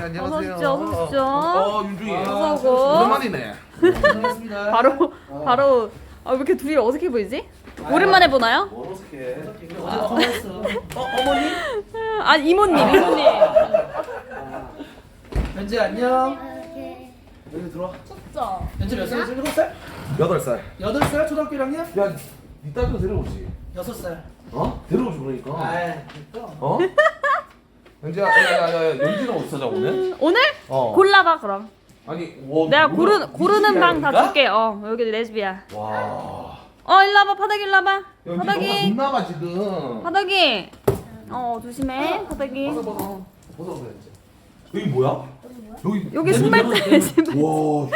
안녕하세요. 어서 오십시오. 윤중이. 어서 오고. 오랜만이네. 반갑습니다. 바로 왜 이렇게 둘이 어색해 보이지? 오랜만에 보나요? 뭘 어떻게? 어제 통화했어. 어머니? 아 이모님. 현재 안녕. 여기 들어와. 춥죠? 현재 몇 살이지? 7살? 8살. 8살? 초등학교 1학년? 야, 니 딸도 데려오지. 6살. 데려오지 그러니까. 그러니까. 현지야, 야, 연지는 어디서 자 오늘? 오늘 골라봐 그럼. 아니, 내가 고르는 방 다 줄게. 여기 레즈비야. 와. 일로 와봐. 바닥이 일로 와봐. 바닥이. 겁나봐 지금. 바닥이. 조심해. 바닥이. 벗어 여기 뭐야? 여기 신발장. 와.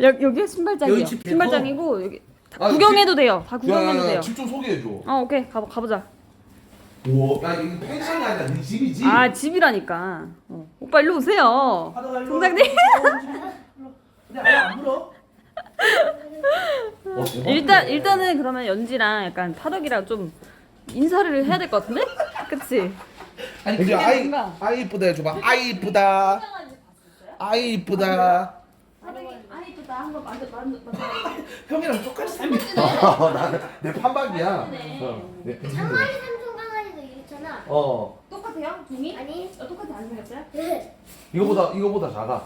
여기 신발장이요. 여기 집 신발장이고 여기 다 아, 구경해도 돼요. 다 구경해도 돼요. 집 좀 소개해줘. 오케이 가보자. 우와. 야, 이게 펜션이 아니라 네 집이지? 아 집이라니까. 오빠 일로 오세요. 동장님. 근데 아예 안 물어. 일단은 그러면 연지랑 약간 파덕이랑 좀 인사를 해야 될 것 같은데? 그치? 아니 이제 뭔가. 아이 이쁘다 해줘봐. 아이 이쁘다. 아이 이쁘다. 이쁘다. 한번 만져. 형이랑 똑같이 삶이. 내 판박이야. 내 장아리 삼촌 강아지도 이렇잖아. 똑같아요? 종이? 아니, 똑같이 안 생겼어요? 이거보다 작아. 이거보다 작아?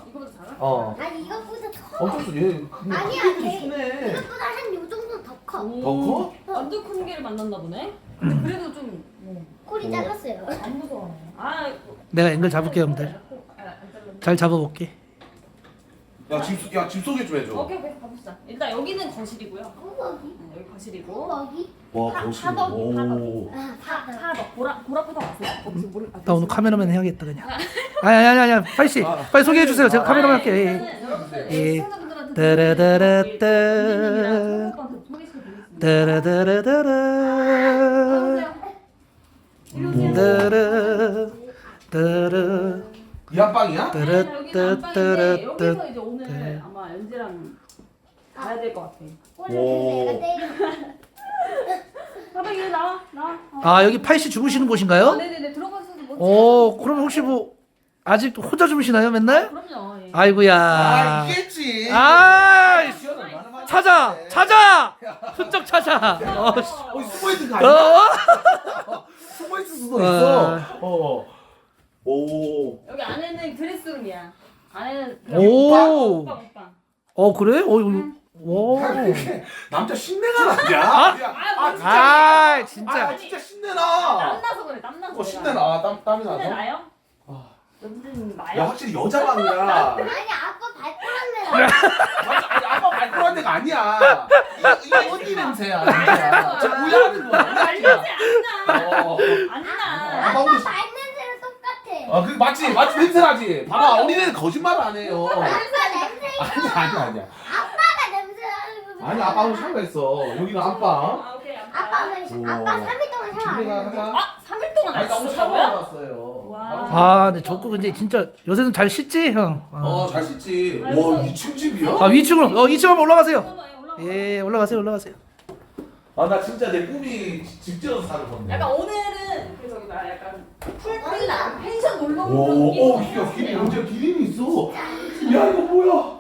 아니 이것보다 더. 엄청 얘 근데 아니야, 크기도 걔 크네. 이것보다 한 요 정도 더 커. 더 커? 완전 큰 개를 만났나 보네? 근데 그래도 좀 꼬리 잘랐어요. 안 무서워. 내가 앵글 잡을게 형들. 잘 잡아볼게. 집 소개 좀 해줘. 오케이 가봅시다. 일단 여기는 거실이고요. 꼬박이, 여기 거실이고. 꼬박이. 와 파덕이. 아, 파다. 파덕. 보라파덕 아세요? 혹시 모르? 나 오늘 카메라맨 해야겠다 그냥. 아니 빨리 씨 빨리 소개해 주세요. 제가 카메라맨 할게. 예. 따라다라따. 따라다라다라. 따라. 이 안방이야? 여기서 이제 오늘 아마 연지랑 가야 될 것 같아. 오늘 그래서 얘가 때려. 파덕이 나와. 아 여기 팔씨 주무시는 곳인가요? 네네네 들어가셔서 뭐. 그럼 혹시 뭐 아직 혼자 주무시나요 맨날? 그럼요. 예. 아이고야. 있겠지. 찾아 훌쩍 찾아. 숨어있는 거 아니야? 숨어있을 수도 있어. 오. 여기 안에는 드레스룸이야. 안에는 오. 먹방. 그래? 와. 남자 신내가 나냐? 진짜. 진짜 신내나. 땀나서 그래. 땀나서. 신내나. 땀이 나서. 신내 나요? 연지는 야 나요? 확실히 여자 방이야. 아니 아빠 발가락 맞아, 아니 아빠 발걸한 데가 아니야. 이거 언니 냄새야. 진짜. 저 오해하는 거야. 알지 않나? 안나. 아빠 오늘. 발 냄새랑 똑같아. 그 맞지 냄새나지. 봐봐 어린애는 거짓말 안 해요. 냄새. 아니야. 아빠가 냄새나는 거. 아니 아빠 오늘 샤워했어. 여기가 안방. 오케이. 아빠 3일 동안 샤워 안 준비가 했는데. 하자. 3일 동안 아니 나 오늘 샤워하러 왔어요. 근데 저거 근데 진짜 요새는 잘 씻지 형. 잘 씻지. 와 2층 집이야? 위층으로 2층 한번 올라가세요. 예 올라가세요. 나 진짜 내 꿈이 집 지어서 사는 건데. 약간 오늘은 그 저기 뭐야 약간 풀빌라 펜션 놀러 온 오, 그런 야, 기린 언제 기린이 있어? 야, 이거 뭐야? 야,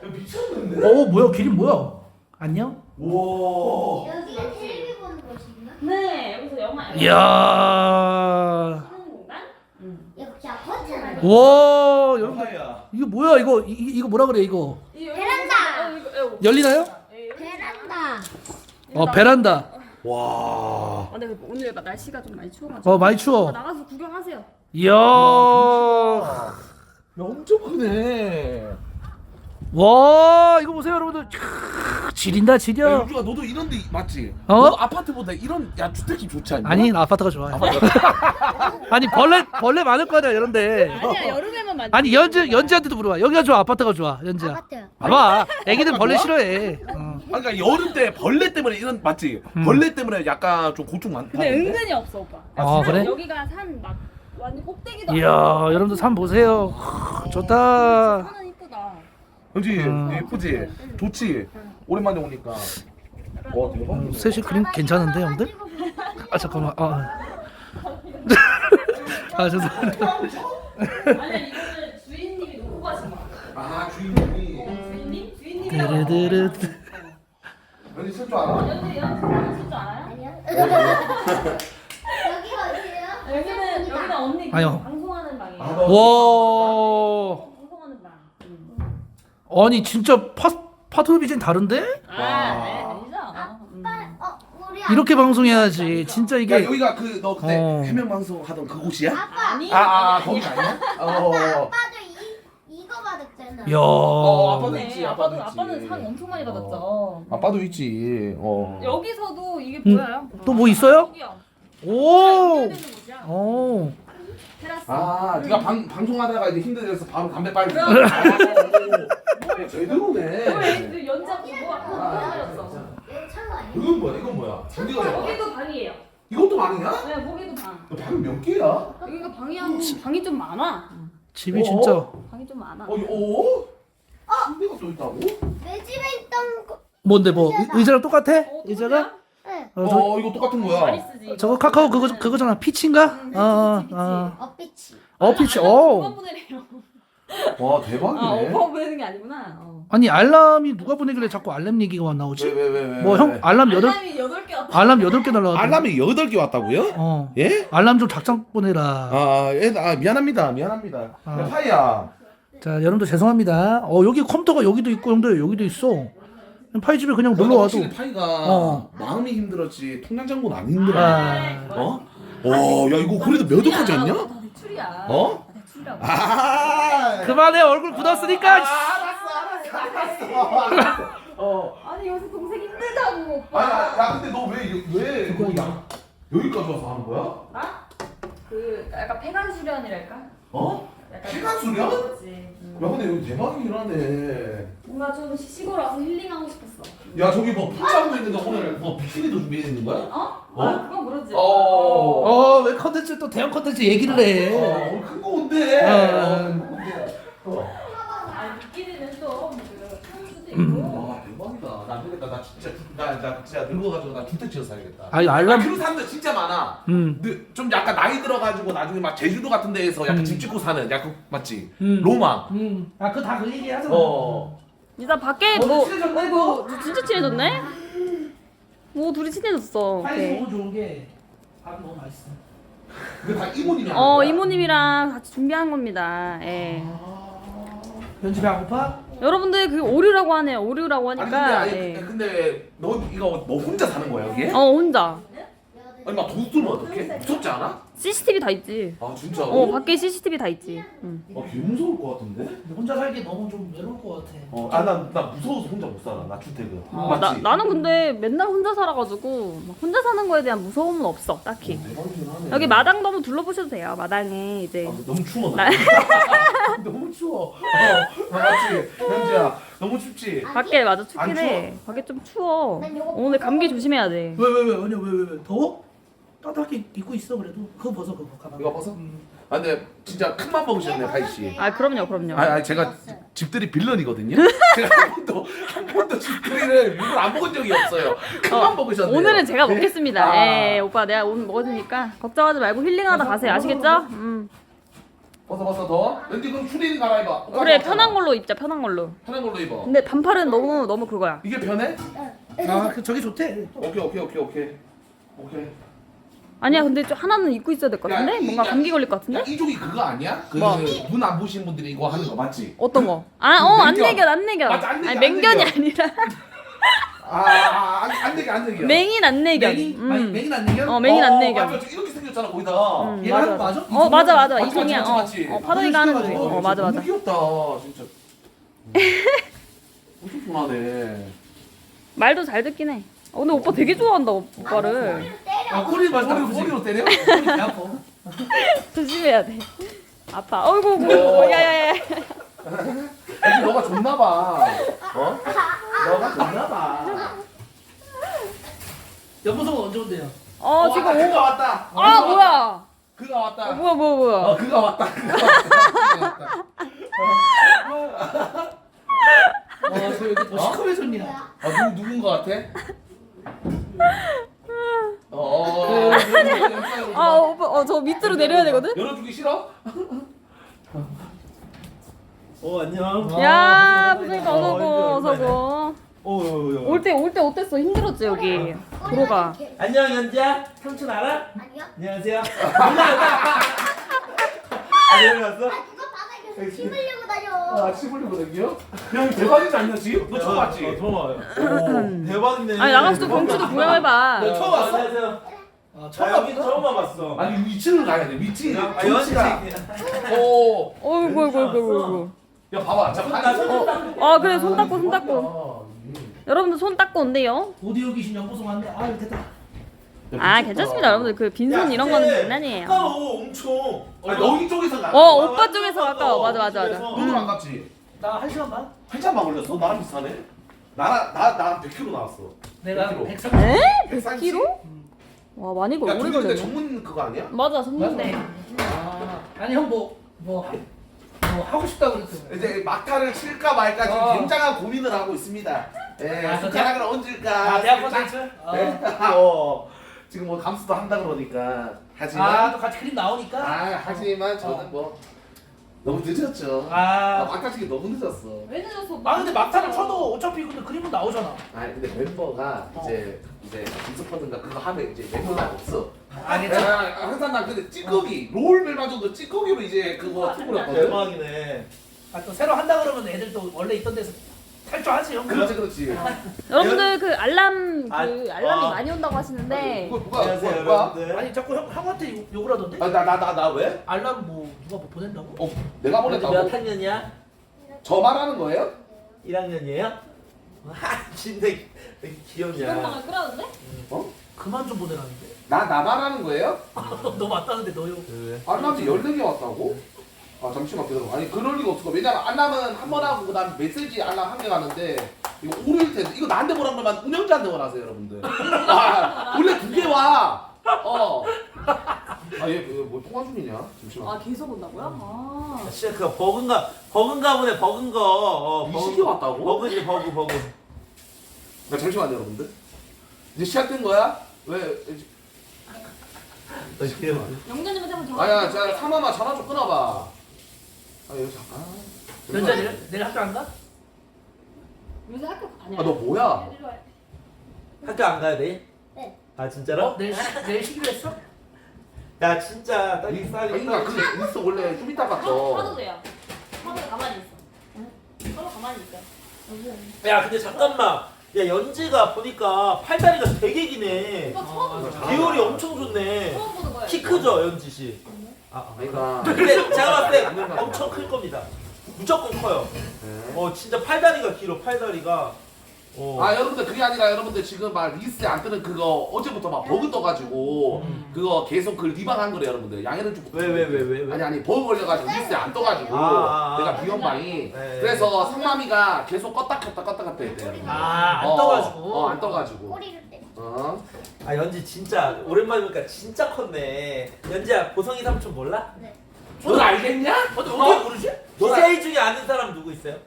미쳤는데? 뭐야 기린 뭐야? 안녕? 와. 여기가 텔레비 보는 곳인가? 네 여기서 영화 이야. 하는 공간? 역시 아파트 아니야? 와 여러분 하야. 이거 뭐야 이거 뭐라 그래 이거? 베란다. 열리나요? 베란다. 베란다. 와. 근데 오늘 날씨가 좀 많이 추워가지고 많이 추워. 나가서 구경하세요. 이야. 야, 엄청 크네. 와 이거 보세요 여러분들. 캬, 지린다 지려. 야, 유주가 너도 이런 데 맞지? 어? 너도 아파트보다 이런 주택이 좋지 않냐? 아니 나 아파트가 좋아. 아니 벌레 많을 거냐 이런데. 아니야 여름에만 많이. 아니 연지한테도 물어봐. 여기가 좋아 아파트가 좋아 연지야. 아파트. 봐봐 애기들 벌레 싫어해. 그러니까 여름 때 벌레 때문에 이런 맞지? 벌레 때문에 약간 좀 고충 많다. 근데 은근히 없어 오빠. 그래? 여기가 산 막 완전 꼭대기도. 이야 여러분들 산 보세요. 좋다. 산은 이쁘다. 그렇지? 예쁘지? 좋지? 오랜만에 오니까. 대박. 셋이 그림 괜찮은데 형들? 잠깐만. 아 죄송합니다. 아니 이거는 주인님이 놓고 가신 거야. 아 주인님이 주인님? 주인님이라고. 드르드르. 연지 쓸 줄 알아? 연재 연재 쓸줄 알아요? 아니요. 여기가 어디예요? 여기는 언니 그 아니요. 방송하는 방이에요. 아, 너- 와. 방송하는 방. 아니 진짜 파토 비전 다른데? 아, 네, 아니죠. 우리 이렇게 방송해야지. 진짜 야 이게 여기가 그 너 그때 어. 해명 방송 하던 그곳이야? 아빠. 아니. 거기 아니야? 아빠도 이거 받았잖아. 야. 아빠도 네, 있지, 아빠도 있지. 아빠는 상 엄청 많이 받았죠. 아빠도 있지. 여기서도 이게 보여요? 또 뭐 있어요? 여기요. 오. 되는 곳이야. 오. 테라스. 아, 네가 방송하다가 이제 힘들어서 바로 담배 빨고. 그럼. 제대로네. 그 연장 그거 하나였어. 여기 창고 아니야? 이건 뭐야? 이건 뭐야? 어디가 뭐야? 여기도 방이에요. 이것도 방이야? 네, 거기도 방. 너 방이 몇 개야? 여기가 방이 좀 많아. 집이 진짜 방이 좀 많아. 침대가 또 있다고? 내 집에 있던 거. 뭔데 뭐 의자랑 똑같아? 또 의자가? 응. 저, 이거 똑같은 많이 거야. 쓰지. 저거 카카오 그거잖아. 피치인가? 엇비치. 피치. 오빠 오. 보내래요. 와, 아, 대박이네. 오빠 보내는 게 아니구나. 아니 알람이 누가 보내길래 자꾸 알람 얘기가 나오지? 왜? 뭐 형 알람 8 알람이 8개 왔다. 알람 8개 날라왔다. 알람이 8개 왔다고요? 어. 예? 알람 좀 작성 보내라. 미안합니다. 아. 야, 파이야. 자, 여러분들 죄송합니다. 여기 컴퓨터가 여기도 있고 형들 여기도 있어. 파이 집에 그냥 놀러 와도. 확실히 파이가 어. 마음이 힘들었지 통장장고는 안 힘들어. 아. 어? 야 이거 그래도 몇 억까지 왔냐? 다 대출이야. 어? 다 대출이라고. 그만해 얼굴 굳었으니까. 아니 요새 동생 힘들다고 오빠. 야 근데 너 왜 여기까지 와서 하는 거야? 나? 그 약간 폐관 수련이랄까? 약간 폐관 수련? 그렇지. 야 근데 여기 대박이긴 하네. 뭔가 좀 시골 와서 힐링하고 싶었어. 야 저기 뭐 푸시하고 있는데 오늘 뭐 비키니도 준비해 있는 거야? 어? 어? 아 그건 그렇지. 왜 컨텐츠 또 대형 컨텐츠 얘기를 해? 오늘 큰거 온대. 아 비키니는 또그 수도 있고. 와 대박이다. 나 되겠다. 나 진짜 늙어가지고 나 주택 지어 살겠다. 아니 알람. 그런 사람들 진짜 많아. 음. 근데 좀 약간 나이 들어가지고 나중에 막 제주도 같은 데에서 약간 집 짓고 사는 약간 맞지? 음. 로망. 그거 다 그 얘기 하잖아. 일단 밖에 친해졌네, 뭐 진짜 친해졌네? 뭐 둘이 친해졌어. 파이 오케이. 너무 좋은 게 밥이 너무 맛있어. 그게 다 이모님이 하는 거야? 이모님이랑 같이 준비한 겁니다. 예. 연지 배 안 고파? 여러분들 그 오류라고 하네요. 오류라고 하니까. 아니 예. 근데 너 이거 너 혼자 사는 거야 여기에? 혼자. 아니 막 돈 쓰면 어떡해? 무섭지 않아? CCTV 다 있지. 아 진짜로? 밖에 CCTV 다 있지. 응. 개 무서울 것 같은데? 근데 혼자 살기 너무 좀 외로울 것 같아. 나 무서워서 혼자 못 살아. 나 주택은. 맞지? 나는 근데 맨날 혼자 살아가지고 막 혼자 사는 거에 대한 무서움은 없어. 딱히. 대박이긴 하네. 여기 마당도 한번 둘러보셔도 돼요. 마당에 이제. 너무 추워 나- 나. 너무 추워. 맞지? 현지야 너무 춥지? 밖에 맞아 안 춥긴 추워? 해. 밖에 좀 추워. 난 요거 오늘 감기 조심해야 돼. 왜? 아니야 왜? 더워? 따뜻하게 입고 있어 그래도. 그거 벗어 그거 가방. 이거 벗어? 아 근데 진짜 큰맘 먹으셨네 파이 씨. 아 그럼요. 아니 제가 집들이 빌런이거든요. 제가 한 번도 집들이를 일부러 안 먹은 적이 없어요. 큰맘 먹으셨네요. 오늘은 제가 먹겠습니다. 아. 예, 오빠 내가 오늘 먹어주니까 걱정하지 말고 힐링하다 가세요. 아시겠죠? 벗어 더. 왠지 그럼 추리닝 갈아입어. 그래 편한 걸로 입자. 편한 걸로. 편한 걸로 입어. 근데 반팔은 너무 그거야. 이게 편해? 저게 좋대. 오케이. 아니야 근데 좀 하나는 입고 있어야 될 것 같은데? 뭔가 감기 걸릴 것 같은데? 야 이쪽이 그거 아니야? 그 뭐? 눈 안 부신 분들이 이거 하는 거 맞지? 어떤 거? 안 맹견. 내견. 맞아, 안 내견, 아니 안 맹견이 내견. 아니라 안 되게. 맹인 안 내견. 맹인 안 내겨? 맹인 안 내견. 맞아, 이렇게 생겼잖아 거의 다. 얘가 하는 거 맞아? 맞아. 맞지, 이성이야. 맞지. 파동이가 하는 거지. 맞아. 너무 귀엽다 진짜. 엄청 좋아하네. 말도 잘 듣긴 해. 근데 오빠 되게 좋아한다 오빠를. 꼬리 맞아. 꼬리로 때려? 꼬리 배 아파. 조심해야 돼. 아파. 어이구 야야야. 애기 너가 좋나봐. 너가 좋나봐. 연보성은 언제 온대요? 지금 그가 왔다. 뭐야? 그가 왔다. 뭐야? 그가 왔다. 저 여기 뭐 시커매졌냐? 누군 거 같아? 아 오빠 저 밑으로 내려야 되거든? 열어주기 싫어? 안녕. 야 부장님 어서고 어서고. 오. 올 때 어땠어? 힘들었지 여기 도로가. 안녕 연지야. 삼촌 알아? 아니요. 안녕하세요. 안녕 왔어? 누가 바닥에서 씹으려고 다녀. 아 씹으려고 댕겨? 형 대박이지 않냐 지금? 너 처음 왔지? 처음 와요. 대박이네. 아니 나가서 공주도 구경해봐. 너 처음 왔어? 안녕하세요. 처음 여기 처음 와봤어. 아니 위층을 가야 돼 위층 연지. 정치가 오. 어이구. 야 봐봐 자 가니 아 그래 손 닦고. 여러분들 손 닦고 온대요. 오디오 귀신 연구소 왔네. 아유 됐다. 아 괜찮습니다 여러분들 그 빈손 이런 거는 장난이에요. 가까워 엄청. 아니 너희 쪽에서 가 오빠 쪽에서 가까워. 맞아. 너도 안 갔지? 나 1시간 반? 한참만 걸렸어? 나랑 비슷하네? 나랑 100km 나왔어 내가 100km. 130. 에? 130? 100kg? 와 많이 야 오래 근데 걸렸네. 전문 그거 아니야? 맞아 전문대. 아니 형 뭐 하고 싶다 그랬어. 이제 막타를 칠까 말까 지금 어. 굉장한 고민을 하고 있습니다 예, 아, 숟가락을 얹을까 대학 살짝. 콘텐츠? 네? 지금 뭐 감수도 한다 그러니까 하지만 또 같이 그림 나오니까. 하지만 저는 뭐 너무 늦었죠 막타 치기 너무 늦었어 왜 늦었어? 근데 막타를 쳐도 어차피 근데 그림은 나오잖아. 아니 근데 멤버가 이제 분석하든가 그거 하면 이제 멤버가 없어 괜찮아. 항상 나 근데 찌꺼기 롤 멜마저도 찌꺼기로 이제 그거 투구렸거든 대박이네. 또 새로 한다 그러면 애들도 원래 있던 데서 탈주하지 형. 그렇지 여러분들 그 알람이 아. 많이 온다고 하시는데 이거 누가 안녕하세요 누가 여러분들. 아니 자꾸 형한테 욕을 하던데. 나 왜? 알람 누가 보낸다고? 내가 너몇 보냈다고? 학년이야? 저 말하는 거예요? 1학년이에요? 진짜 되게 귀엽냐? 끌었는데? 그만 좀 보내라는데. 나 말하는 거예요? 너 맞다는데 너 욕. 왜? 알람이 14개 왔다고? 아 잠시만 기다려 아니 그럴 리가 없을 거 왜냐면 알람은 한 번 하고 그 다음 메시지 알람 한 개 가는데 이거 오를 텐데 이거 나한테 보란 말만 운영자한테 보라세요 여러분들 원래 2개 와 아얘뭐 통화 중이냐? 잠시만 계속 온다고요? 아. 진짜 그 버그인가 보네 버그인 거. 20개 왔다고? 버그지 버그. 야 잠시만요 여러분들 이제 시작된 거야? 왜? 영자님한테 한번 전화. 아야 자 사마마 전화 좀 끊어봐 여기 잠깐 연자 내일 학교 안 가? 요새 학교 다녀. 너 뭐야? 학교 안 가야 돼? 네. 아 진짜로? 내일 쉬기로 했어? 야 진짜 딸기 쌀이 아닌가 근데 있어 원래 좀 이따 사도 갔어 돼요. 사도 가만히 있어. 사도 가만히 있어. 야 근데 잠깐만. 야 연지가 보니까 팔다리가 되게 기네. 오빠 처음 보는 거야. 비율이 엄청 좋네. 처음 보는 거야. 키 크죠 연지 씨? 그러니까 근데 제가 봤을 때 맞는 거 엄청 클 겁니다. 무조건 커요. 네. 진짜 팔다리가 길어 팔다리가. 여러분들 그게 아니라 여러분들 지금 막 리스트에 안 뜨는 그거 어제부터 막 버그 떠가지고 그거 계속 그 리방한 거래 여러분들 양해를 좀 왜? 아니 버그 걸려가지고 리스트에 안 떠가지고 내가 비원방이 네. 그래서 상남이가 계속 껐다 켰다 했대 안 떠가지고. 안 떠가지고 꼬리를 때려. 아 연지 진짜 오랜만에 보니까 진짜 컸네. 연지야 보성이 삼촌 몰라? 네. 너 알겠냐? 어떻게 모르지? DJ 중에 아는 사람 누구 있어요?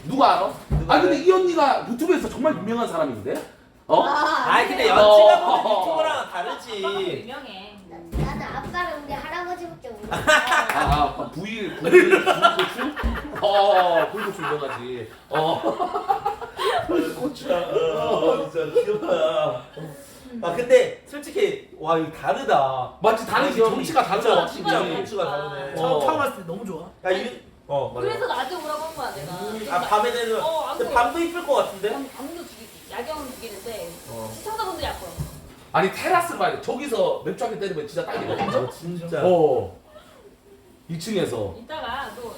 누가 알아? 아 근데 이 언니가 유튜브에서 정말 유명한 사람인데? 아니 근데 연지가 보는 유튜버랑은 다르지. 유명해. 나는 아빠랑 우리 할아버지밖에 몰라. 부일 불고추 유명하지 진짜 귀엽다. 아 근데 솔직히 와 이거 다르다. 맞지 다르지 정치가 다르죠 진짜 정치가 다르네. 처음 왔을 때 너무 좋아. 야 맞아. 그래서 낮에 오라고 한 거야 내가. 밤에는 안 근데 보여. 밤도 이쁠 것 같은데? 밤도 죽이지. 야경은 죽이는데 시청자분들이 안 보여. 아니 테라스를 봐야 돼 저기서 맥주 한 개 때리면 진짜 딱이거든 진짜. 2층에서 이따가 또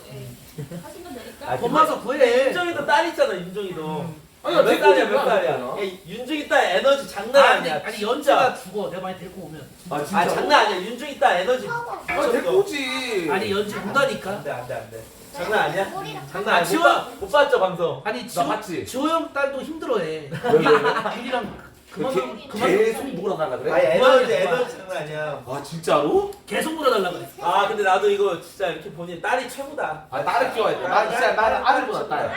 하시면 되니까. 아, 돈 많아서 구해. 윤정이도 딸 있잖아 윤정이도. 아니야, 몇 살이야 몇 데리고 살이야? 오면 야, 윤중이 딸 에너지 장난 아니야. 아니 진짜. 연자가 죽어. 내가 많이 데리고 오면. 아 진짜 아 장난 아니야. 윤중이 딸 에너지. 데리고 오지 아니 연지 온다니까. 안돼. 장난 아니야? 꼬리랑 장난 아니야. 지원! 못 봤죠 방송. 아니 나 봤지? 지호 형 딸도 힘들어해. 길이랑 계속 몰아달라 그래? 아니 그만해. 에너지 장난 아니야. 아 진짜로? 계속 물어달라 그래. 아 근데 나도 이거 진짜 이렇게 보니 딸이 최고다. 아 딸을 키워야 돼나 진짜 나는 아들보다 딸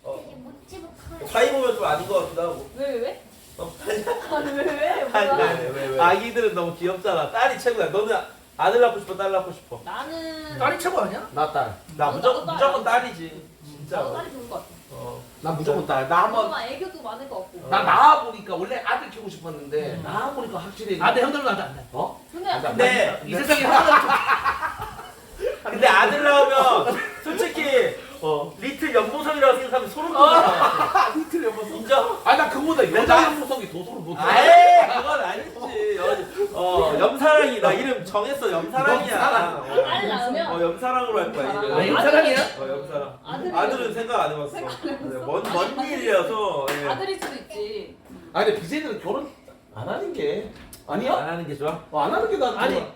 되게 못 집어 커요. 사이 보면 좀 아닌 것 같기도 하고. 왜? 아니 왜? 아니, 뭐야? 아니, 아기들은 너무 귀엽잖아. 딸이 최고야. 너는 아들 낳고 싶어, 딸 낳고 싶어? 나는 딸이 최고 아니야? 나 딸. 나 나도 무조건 딸. 무조건 딸이지. 진짜. 나도 딸이 좋을 것 같아. 나 무조건 딸. 나 한번 엄마 애교도 많을 것 같고. 나 나와 보니까 원래 아들 키우고 싶었는데 나와 보니까 확실히 아, 내 형들은 나도 안 돼. 어? 근데 이 세상에 하나도 근데 아들 나오면 솔직히 리틀 연보성이라고 생각하면 소름 돋아. 이틀 여보서. 인정? 아나 그거보다 여자 연보성이 더 소름 돋아. 아예 그건 아니지. 염사랑이다. 이름 정했어. 염사랑이야. 딸 낳으면 염사랑으로 할 거야. 이름. 아, 염사랑이야? 염사랑. 아들이 아들은 생각 안 해봤어. 먼 일이라서. 예. 아들일 수도 있지. 아니 근데 BJ들은 결혼 안 하는 게 아니야? 안 하는 게 좋아? 안 하는 게 나. 아니,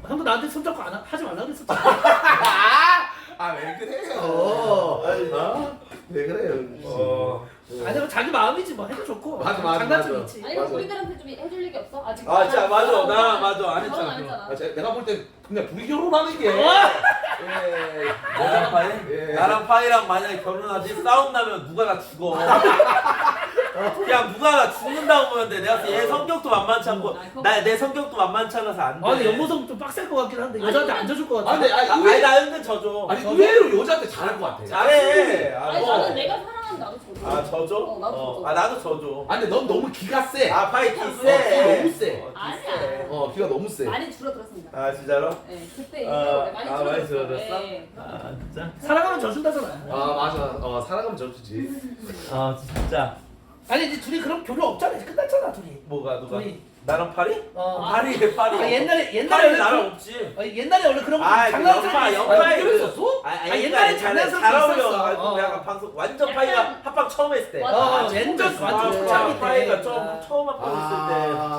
형도 나한테 손잡고 하지 말라고 했었잖아. 아왜 그래요? 왜 그래요? 아니, 뭐 자기 마음이지 뭐 해도 좋고. 맞아, 맞아, 장단점 맞아. 있지. 아니 그럼 우리들한테 좀 해줄 얘기 없어? 아직. 아, 진짜 맞아. 나 맞아. 안 결혼 했잖아. 안 했잖아. 내가 볼 때 그냥 둘이 결혼하는 게. 나랑 파이? 예. 나랑 파이랑 만약에 결혼하지 싸움 나면 누가 나 죽어. 그냥 누가 나 죽는다고 보면 돼. 내가 얘 성격도 만만치 않고 내 성격도 만만치 않아서 안 돼. 아, 근데 연보성 좀 빡셀 것 같긴 한데 여자한테 안 져줄 것 같아. 아니 아니 아니 의외, 나 은근 져줘. 아니 의외로 여자한테 잘할 것 같아. 잘해. 아니 나는 내가 사랑하는 나도 줘줘. 아 져줘? 나도 져줘. 아 나도 져줘. 아니 넌 너무 기가 세. 아 파이 기 기가 세. 너무 세. 아니야. 기가 너무 세. 많이 줄어들었습니다. 아 진짜로? 네, 그때 이후로 많이 많이 줄어들었어. 줄어들었어? 네. 아 진짜? 사랑하면 져준다잖아. 맞아. 사랑하면 져주지. 아 진짜. 아니, 이제 둘이 그럼 교류 없잖아. 이제 끝났잖아, 둘이. 뭐가 누가? 둘이. 나랑 파리? 어. 파리. 아, 옛날에 파리 나랑 없지. 옛날에 원래 그런 거 아, 장난스럽게 연파에 그랬었어? 옛날에 장난스럽게 잘 어울려. 있었어. 가지고 약간 방송 완전 약간- 파이가 합방 처음 했을 때. 맞아. 완전 초창기 때. 파이가 처음 합방 했을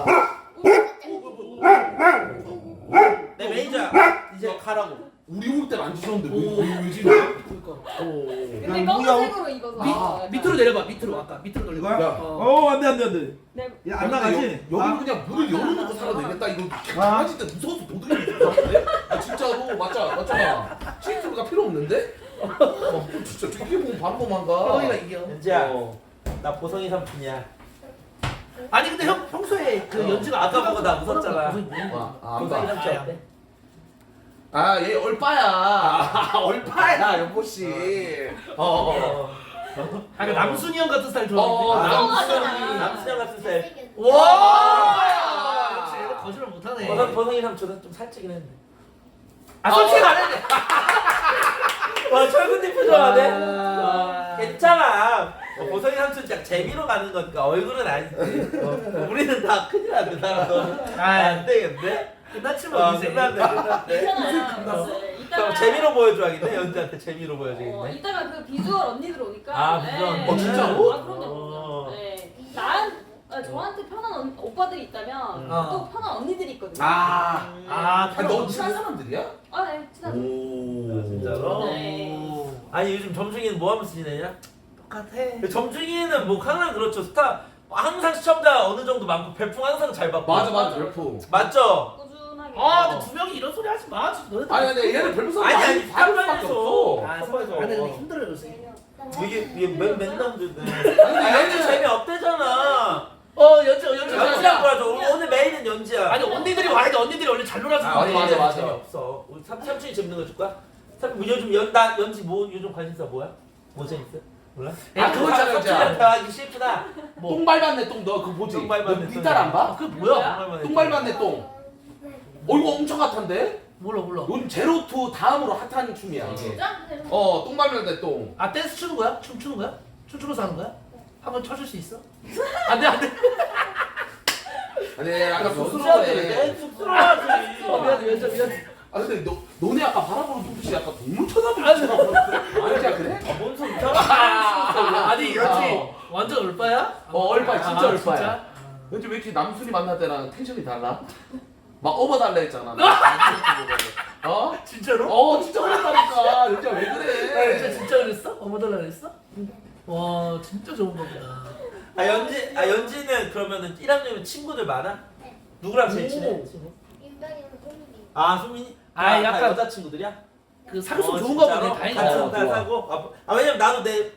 때. 내 매니저야. 이제 가라고. 우리 올 때는 안 주셨는데 왜 지금? 근데 검은색으로 입어서. 밑으로 내려봐. 밑으로 아까 밑으로 돌려. 이거야? 어. 안돼. 네. 야, 안 나가지? 여기는 그냥 문을 열어놓고 살아도 되겠다. 이거 강아지 때 무서워서 도둑이 들어갔는데? 진짜로 맞잖아. 시트가 필요 없는데? 진짜 되게 보면 바로 도망가. 형이가 이겨. 연지야. 나 보성이 삼촌이야. 아니 근데 형 평소에 그 연지가 아까 보고 나 웃었잖아. 안 보성이 봐. 삼촌 어때? 얘 얼빠야. 얼빠야, 여보씨. 아, 남순이 형 같은 스타일 좋아하는데. 남순영 같은 스타일. 와! 역시 얘가 거짓말 못하네. 보성이 삼촌은 좀 살찌긴 했는데. 아, 솔직히 말해. 와 철근님 표정하네. 괜찮아. 보성이 삼촌 진짜 재미로 가는 거니까 얼굴은 아니지. 우리는 다 큰일 났네 사람도. 안 되겠네. 끝났지 뭐 이제. 끝났네. 괜찮아요. 이따가 재미로 보여줘야겠네. 연지한테 재미로 보여줘야겠네. 이따가 그 비주얼 언니들 오니까. 아, 비주얼 언니. 어, 진짜로? 아 그럼요. 네. 저한테 편한 오빠들이 있다면 또 편한 언니들이 있거든요. 너 친한 사람들이야? 네, 친하죠. 진짜로? 네. 아니 요즘 점중이는 뭐 하면서 지내냐? 똑같아. 점중이는 뭐 항상 그렇죠. 스타 항상 시청자 어느 정도 많고 별풍 항상 잘 받고. 맞아 별풍. 맞죠? 꾸준하게. 근데 두 명이 이런 소리 하지 마. 너네들. 아니 근데 얘는 별풍 아니 받을 수밖에 없어. 아, 근데 힘들어 요새. 이게 맨날 주네. 근데 연지 재미 없대잖아. 연지. 연지랑 보여줘. 오늘 메인은 연지야. 아니 언니들이 와야 돼. 언니들이 원래 잘 놀아주는 맞아. 재미없어. 우리 삼촌이 재밌는 거 줄까? 요즘 연지 뭐 요즘 관심사 뭐야? 뭐 재밌어? 몰라? 그거 있잖아, 삼촌이랑 대화하기 싫구나. 똥 밟았네 똥 너 그거 뭐지? 똥 밟았네, 니 딸 안 봐? 그게 뭐야? 똥 밟았네 똥. 이거 엄청 핫한데? 몰라. 요즘 제로투 다음으로 핫한 춤이야 이게. 진짜? 똥 밟았네 똥. 아, 댄스 추는 거야? 춤 추는 거야? 춤추면서 하는 거야? 한번 쳐줄 수 있어? 안 돼. 아니 약간 내 쑥스러워해. 쑥스러워하지. 미안해. 근데 너네 아까 바라보는 눈빛이 약간 동물 쳐다보는 거 진짜 그래? 뭔 소리야? 아니 연지 완전 얼빠야? 얼빠야 진짜 아, 얼빠야. 진짜? 왠지 왜 이렇게 남순이 만날 때랑 텐션이 달라? 막 업어달라 했잖아. 진짜로? 진짜 그랬다니까. 진짜 왜 그래? 진짜 그랬어? 어머달라 그랬어? 와 진짜 좋은가 보다. 연지는 그러면은 1학년이면 친구들 많아? 누구랑 제일 친해? 친구? 윤정이는 소민이. 아 수민이? 아, 다 약간- 여자 친구들이야? 그 사귀었으면 좋은가 보네. 다행이다. 같은 딸 좋아. 사고? 왜냐면 나도 내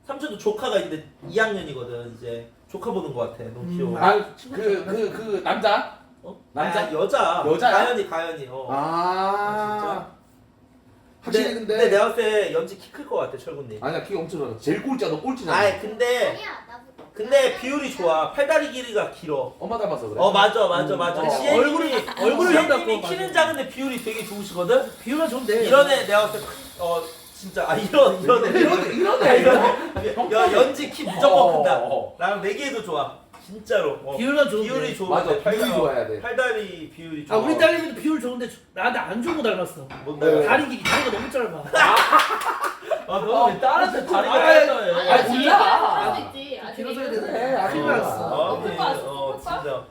삼촌도 조카가 있는데 2학년이거든 이제 조카 보는 것 같아. 너무 귀여워. 아그 남자? 어? 남자? 아, 여자야? 가연이. 아 확실히 근데 내가 봤을 때 연지 키 클 것 같아 철구님. 아니야 키 엄청 작아. 제일 꼴찌야 너 꼴찌잖아. 아이 근데 아니야 나보다. 비율이 좋아. 팔다리 길이가 길어. 엄마 닮았어 그래. 맞아. 얼굴을 형 닮고, 지혜님이 키는 맞아. 작은데 비율이 되게 좋으시거든. 비율은 좋은데. 이런 애 내가 봤을 때 진짜 이런 애 연지 키 무조건 큰다. 나랑 내기해도 좋아. 진짜로. 비율은 좋은데. 비율이 좋아. 맞아, 비율이 좋아야 돼. 팔다리 비율이 좋아. 아 우리 딸내미도 비율 좋은데 나한테 안 좋은 거 닮았어. 뭔데? 다리가 너무 짧아. 너는 왜 딸한테 다리가 아이, 짧다해? 할수 있지. 길어져야 아직 되네. 아, 큰일 났어. 진짜.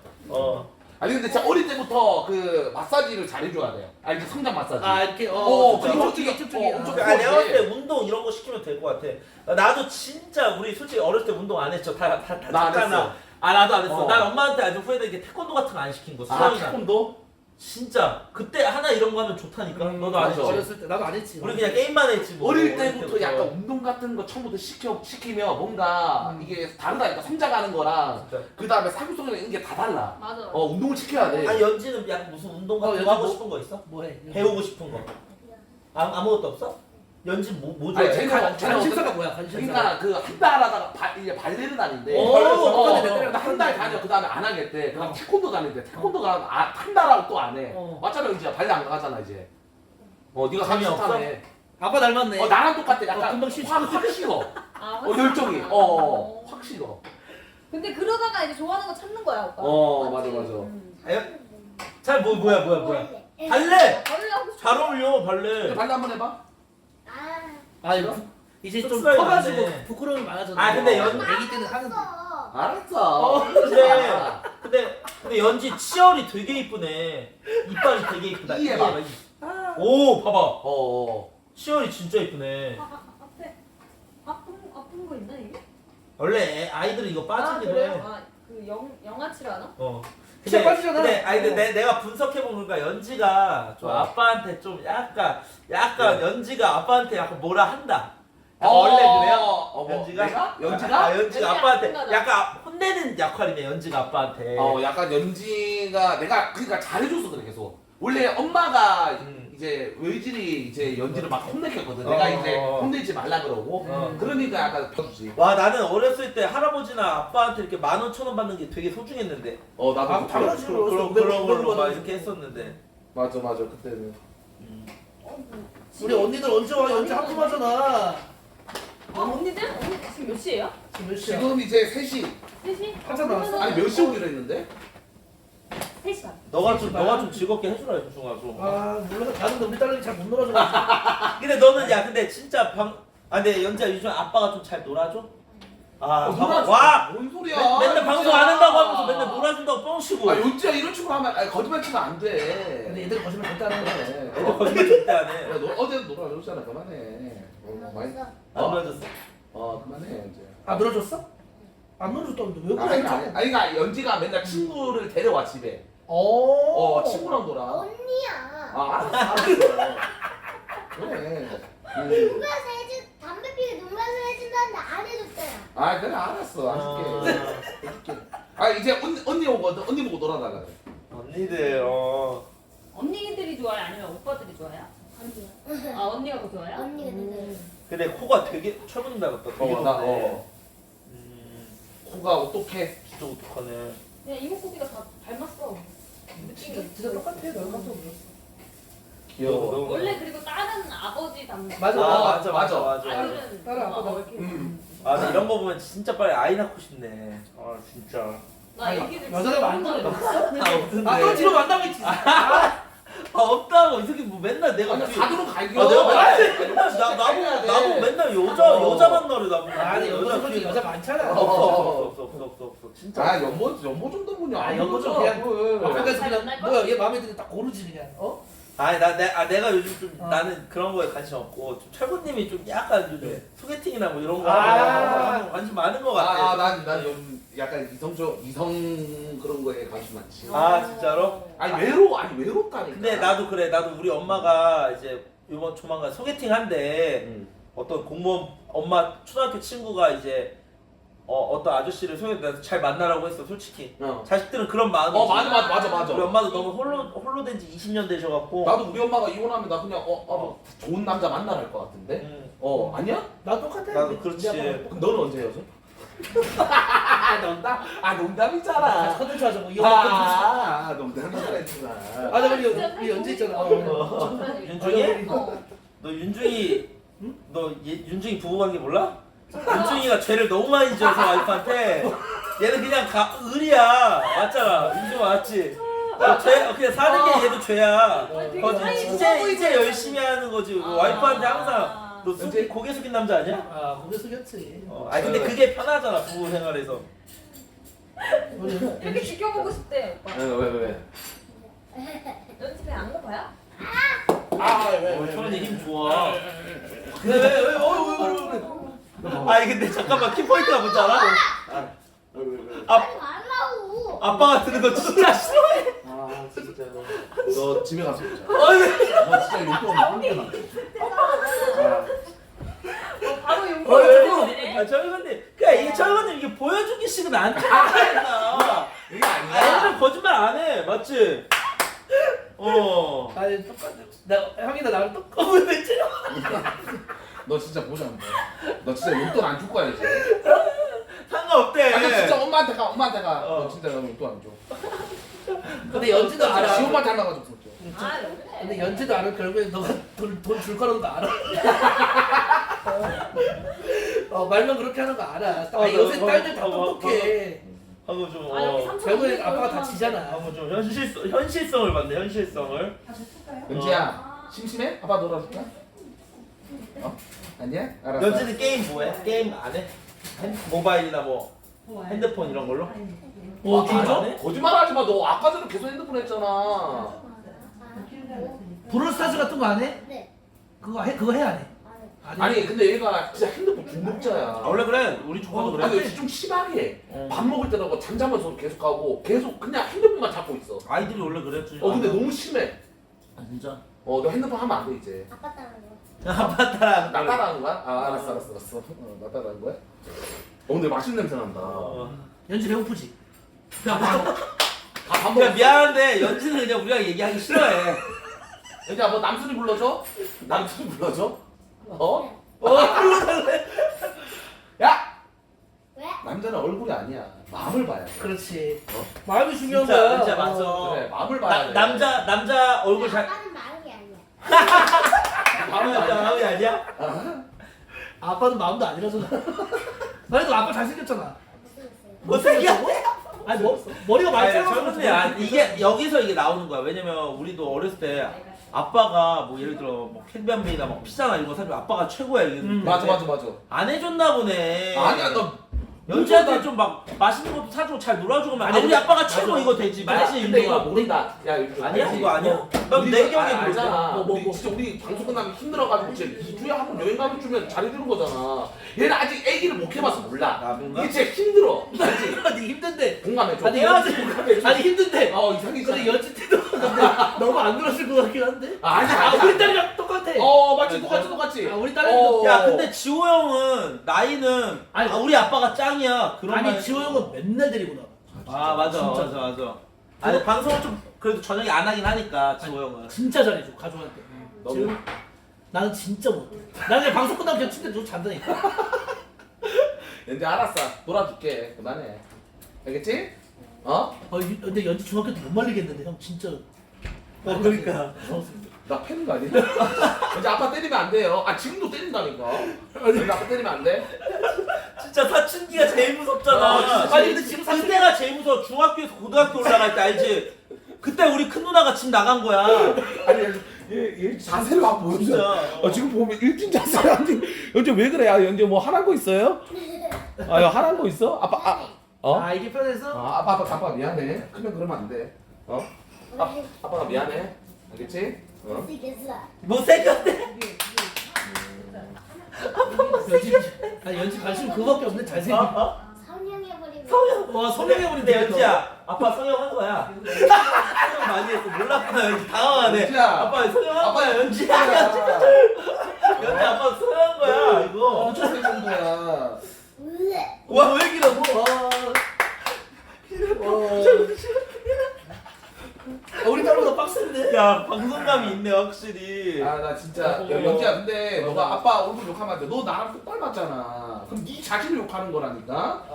아니 근데 진짜 어릴 때부터 그 마사지를 잘해줘야 돼요. 알지? 성장 마사지. 아 이렇게 그리고 쭉쭉이. 엄청 내가 봤을 때 운동 이런 거 시키면 될 것 같아. 나도 진짜 우리 솔직히 어렸을 때 운동 안 했죠. 다 나안 잖아. 했어. 나도 안 했어. 어. 난 엄마한테 아주 후회되는 게 태권도 같은 거 안 시킨 거. 아 수영이나. 태권도? 진짜 그때 하나 이런 거 하면 좋다니까. 너도 안 맞아. 했지? 어렸을 때 나도 안 했지. 우리 그냥 게임만 했지 뭐. 어릴 때부터 약간 운동 같은 거 처음부터 시키면 뭔가 이게 다르다니까 성장하는 거랑 진짜. 그 다음에 사교성이랑 이런 게 다 달라. 맞아. 운동을 시켜야 돼. 아니 연지는 약간 무슨 운동 같은 거 연지 하고 뭐- 싶은 거 있어? 뭐해? 배우고 싶은 거. 아무것도 없어? 연지 뭐 좋아해? 아니, 쟤는 관심사가 뭐야? 관심사. 그러니까 그 한 달 하다가 이제 발레를 다닌대. 한 달 다녀 그 다음에 안 하겠대. 그 다음 태권도 다닌대. 태권도가 한 달하고 또 안 해. 맞잖아 이제 발레 안 가잖아 이제. 네가 가면 재미없어? 없다며. 아빠 닮았네. 나랑 똑같아. 약간 금방 싫어. 확 식어. 아, 열정이. 확 식어. 근데 그러다가 이제 좋아하는 거 찾는 거야, 오빠. 맞아 맞아. 잘 뭐야? 발레! 벌레 하고 싶어. 잘 어울려 발레. 발레 한번 해봐. 아 이제 좀 쑥스러워, 커가지고 맞네. 부끄러움이 많아졌네. 아, 근데 애기 때는 하는데. 알았어. 근데 연지 치열이 되게 이쁘네. 이빨이 되게 이쁘다. 이 해봐. 오 봐봐. 치열이 진짜 이쁘네. 앞에 아픈 거 있나 이게? 원래 아이들은 이거 빠지긴 그래요? 해. 그 영아치를 하나? 진짜 빠지잖아. 근데 내가 분석해 보니까 연지가 좀 아빠한테 좀 약간 연지가 아빠한테 약간 뭐라 한다. 원래 그래요? 연지가? 내가? 연지가 연지가 아빠한테 아픈가다. 약간 혼내는 역할이네 연지가 아빠한테. 약간 연지가 내가 그러니까 잘해줘서 그래 계속. 원래 엄마가 이제 외질이 이제 연지를 막 혼내켰거든. 내가 이제 혼내지 말라 그러고. 그러니까 약간 펴주지. 와 나는 어렸을 때 할아버지나 아빠한테 이렇게 15,000원 받는 게 되게 소중했는데. 나도 당연하지. 그런 걸로 막 이렇게 했었는데. 맞아 그때는. 우리 언니들 언제 와? 언제 하품하잖아. 언니들? 언니 지금 몇 시에요? 지금 몇 시야? 지금 이제 3시. 3시? 한참 남았어. 아니 몇 시 오기로 했는데? 3시 반. 너가 좀 즐겁게 해주라 유중아 좀. 아 몰라. 다른데 우리 딸내미 잘 못 놀아줘. 근데 너는 근데 진짜 근데 연지야 요즘 아빠가 좀 잘 놀아줘? 놀아줘. 와 뭔 소리야? 맨날 방송 안 한다고 하면서 맨날 놀아준다고 뻥치고. 연지야 이런 식으로 하면 거짓말 치면 안 돼. 근데 얘들 거짓말 절대 안 하는 거야. 애들 거짓말 절대 안 해. 어제도 놀아줬잖아. 그만해. 많이. 안 놀아줬어? 그만해 이제. 아 놀아줬어? 안 놀아줬다는데 왜 그래? 그러니까 연지가 맨날 친구를 데려와 집에. 친구랑 놀아. 언니야. 알았어. 그래. 누가서 담배 피게 누가서 해준다는데 안 해줬잖아. 그래 알았어. 해줄게. 이제 언니 오거든. 언니 보고 놀아달라 그래. 언니들 언니들이 좋아해? 아니면 오빠들이 좋아해요? 언니야. 언니가 더 좋아해요? 언니가 되게. 근데 코가 되게 철분 닮았다. 되게 높네. 코가 어떡해. 진짜 어떡하네. 그냥 이목구비가 다 닮았어. 진짜 똑같아. 나 깜짝 놀랐어. 귀여워. 원래 그리고 다른 아버지 닮은 맞아. 맞아. 아들은 다른 아빠가 왜 이렇게 근데 이런 거 보면 진짜 빨리 아이 낳고 싶네. 진짜. 나 얘기를 여자를 만나면 없는데. 너 뒤로 만나겠지. 없다고 이 새끼 뭐 맨날 내가 아니 뒤에- 가도록 갈겨. 내가 맨날 나도 맨날 여자 만나래 나보고. 아니 여자 여자 많잖아. 없어 진짜. 연보 정도군요. 연보 좀 그냥 앞에까지 잘 그냥 만날 걸? 뭐야 얘 마음에 드는 딱 고르지 그냥. 아니 내가 요즘 좀 나는 그런 거에 관심 없고 좀 철구님이 좀 약간 요즘 소개팅이나 뭐 이런 거 하는 거 관심 많은 거 같아. 난 약간 이성 그런 거에 관심 많지. 진짜로? 외롭다니까. 근데 나도 그래. 나도 우리 엄마가 이제 이번 조만간 소개팅 한대. 어떤 공무원 엄마 초등학교 친구가 이제 어떤 아저씨를 소개해서 잘 만나라고 했어 솔직히. 어. 자식들은 그런 마음이. 맞아. 우리 엄마도 너무 홀로 된 지 20년 되셔갖고. 나도 우리 엄마가 이혼하면 나 그냥 좋은 남자 만나라 할 것 같은데. 아니야? 나 똑같아. 나도 그렇지. 그럼 너는 언제 헤어져? 농담? 농담이잖아. 컨텐츠 하자고 이거 농담이잖아 했구나. 나 우리 연재 있잖아. 윤중이? 너 윤중이 윤중이 부부관계 몰라? 윤중이가 죄를 너무 많이 지어서 와이프한테 얘는 그냥 을이야. 맞잖아. 윤중 맞지? 그냥 사는 게 얘도 죄야. 이제 열심히 하는 거지. 와이프한테 항상 너 고개 숙인 남자 아니야? 고개 숙였지. 아니 근데 그게 편하잖아 부부 생활에서. 이렇게 지켜보고 싶대 오빠. 왜? 연습에 안 고파요? 철원이 힘 좋아. 왜? 아니 근데 잠깐만 키포인트가 뭔지 알아? 왜? 하지 말라고. 아빠가 드는 거 진짜 싫어해. 진짜 너 집에 가서 보자. 너 진짜 용돈 없는 바로 용기. 철건님, 그냥 이게 철건님 이게 보여주기 식은 안 돼. 이게 아니야. 애들은 거짓말 안 해, 맞지? 아니 똑같아. 형이나 나랑 똑같은 멘트. 너 진짜 보자. 너 진짜 용돈 안 줄 거야 이제. 상관없대. 너 진짜 엄마한테 가. 너 진짜 너 용돈 안 줘. 근데 연지도 알아. 지 엄마 닮아가지고 썼죠. 근데 연지도 알아. 결국에 너가 돈 줄 거라는 거 알아. 말만 그렇게 하는 거 알아. 요새 딸들 다 똑똑해. 하고 좀 여기 삼촌 결국에 언니 아빠가 다 얼마나 지잖아. 하고 좀 현실성을 봤네, 현실성을. 은지야 심심해? 아빠 놀아줄까? 아니야? 알았어. 연지는 게임 뭐해? 게임 안 해? 모바일이나 뭐 핸드폰 이런 걸로? 진짜? 안 해? 거짓말하지 마. 너 아까 전에 계속 핸드폰 했잖아. 브롤스타즈 같은 거 안 해? 네. 그거 해 안 해? 아니 근데 얘가 진짜 핸드폰 중독자야. 원래 그래. 우리 조카도 그래. 아니 좀 심하게 해. 밥 먹을 때도 잠자면서 계속 하고 계속 그냥 핸드폰만 잡고 있어. 아이들이 원래 그랬지. 근데 너무 심해. 아 진짜? 너 핸드폰 하면 안 돼 이제. 아빠 따라하는 거. 아빠 따라. 나 따라하는 거야? 알았어. 나 따라하는 거야? 근데 맛있는 냄새 난다. 연지 배고프지? 밥 야 먹어. 미안한데 연지는 그냥 우리가 얘기하기 싫어해. 야, 뭐 남순이 불러줘? 남순이 불러줘? 불러달래. 야! 왜? 남자는 얼굴이 아니야. 마음을 봐야 돼. 그렇지. 마음이 중요한 진짜 거야. 진짜 맞어. 그래, 마음을 봐야 돼. 남자 얼굴 잘. 아빠는 마음이 아니야. 마음을 남자 봐야 마음이 아니야? 아빠는 마음도 아니라잖아. 너희도 아빠 잘생겼잖아. 못생겼어? 아니 머리가 많이 짧아서 철근이야. 이게 여기서 이게 나오는 거야. 왜냐면 우리도 어렸을 때 아빠가 뭐 예를 들어 뭐 캔디함이나 막 피자나 이런 거 사주면 아빠가 최고야 이게. 맞아. 안 해줬나 보네. 아니야, 너. 연지한테 좀 막 맛있는 것도 사주고 잘 놀아주고 막. 아니, 우리 아빠가 맞아. 최고 이거 되지. 맞지 근데 이거 윤동아? 모른다. 야, 이거 아니야 알지? 그거 아니야? 넌 우리 내 경에 알잖아. 뭐. 우리 진짜 우리 방송 끝나면 힘들어가지고 진짜 2주에 한 번 여행 가면 주면 잘해주는 거잖아. 얘는 아직 애기를 못 해봐서 몰라. 아, 뭔가? 이게 진짜 힘들어. 알지? 아니 힘든데. 공감해줘. 아니 연지 아니 힘든데. 이상해. 근데 연지 때도 근데 너무 안 들었을 것 같긴 한데. 아니야. 우리 딸이랑 똑같아. 맞지. 똑같이. 우리 딸이랑 야 근데 지호 형은 나이는 아니, 우리 아빠가 짱이야. 그런 아니 말- 지호 형은 맨날 데리고 나와. 아 맞아 진짜. 맞아. 아니 방송을 좀 그래도 저녁에 안 하긴 하니까 지호 형은. 진짜 잘해줘 가족한테. 너무- 지금 나는 진짜 못해. 나는 그냥 방송 끝나면 그냥 침대 누워 잔다니까. 연지 알았어. 놀아줄게. 그만해. 알겠지? 근데 연지 중학교 때 못 말리겠는데 형 진짜. 그러니까. 나 패는 거 아니야? 이제 아빠 때리면 안 돼요. 지금도 때린다니까. 연지 아빠 때리면 안 돼? 진짜 사춘기가 제일 무섭잖아. 아니 근데 지금 사실 그때가 제일 무서워. 중학교에서 고등학교 올라갈 때 알지? 그때 우리 큰 누나가 집 나간 거야. 아니 얘 자세를 한번 보여줘. 진짜. 지금 보면 일진 자세 아니. 연지 왜 그래? 연지 뭐 화난 거 있어요? 화난 거 있어? 아빠 이게 편해서. 아빠 미안해. 크면 그러면 안 돼. 아빠가 미안해. 알겠지? 못생겼어. 못생겼대. 연지 관심 그거밖에 없는데 잘생긴. 성형해버리면. 와 성형해버린대 근데 연지야, 아빠 성형한 거야. 성형 많이 했어. 몰랐구나 연지. 당황하네. 연지야. 아빠 성형한 거야 연지야. 연지 아빠 성형한 거야 이거. 엄청 생긴 거야. 왜? 와 왜 길어? 우리 딸보다 빡센데. 야 방송감이 있네 확실히. 아 나 진짜 연지야 근데 너가 아빠 얼굴 욕하면 안 돼. 너 나랑 똑 닮았잖아. 그럼 네 자신을 욕하는 거라니까.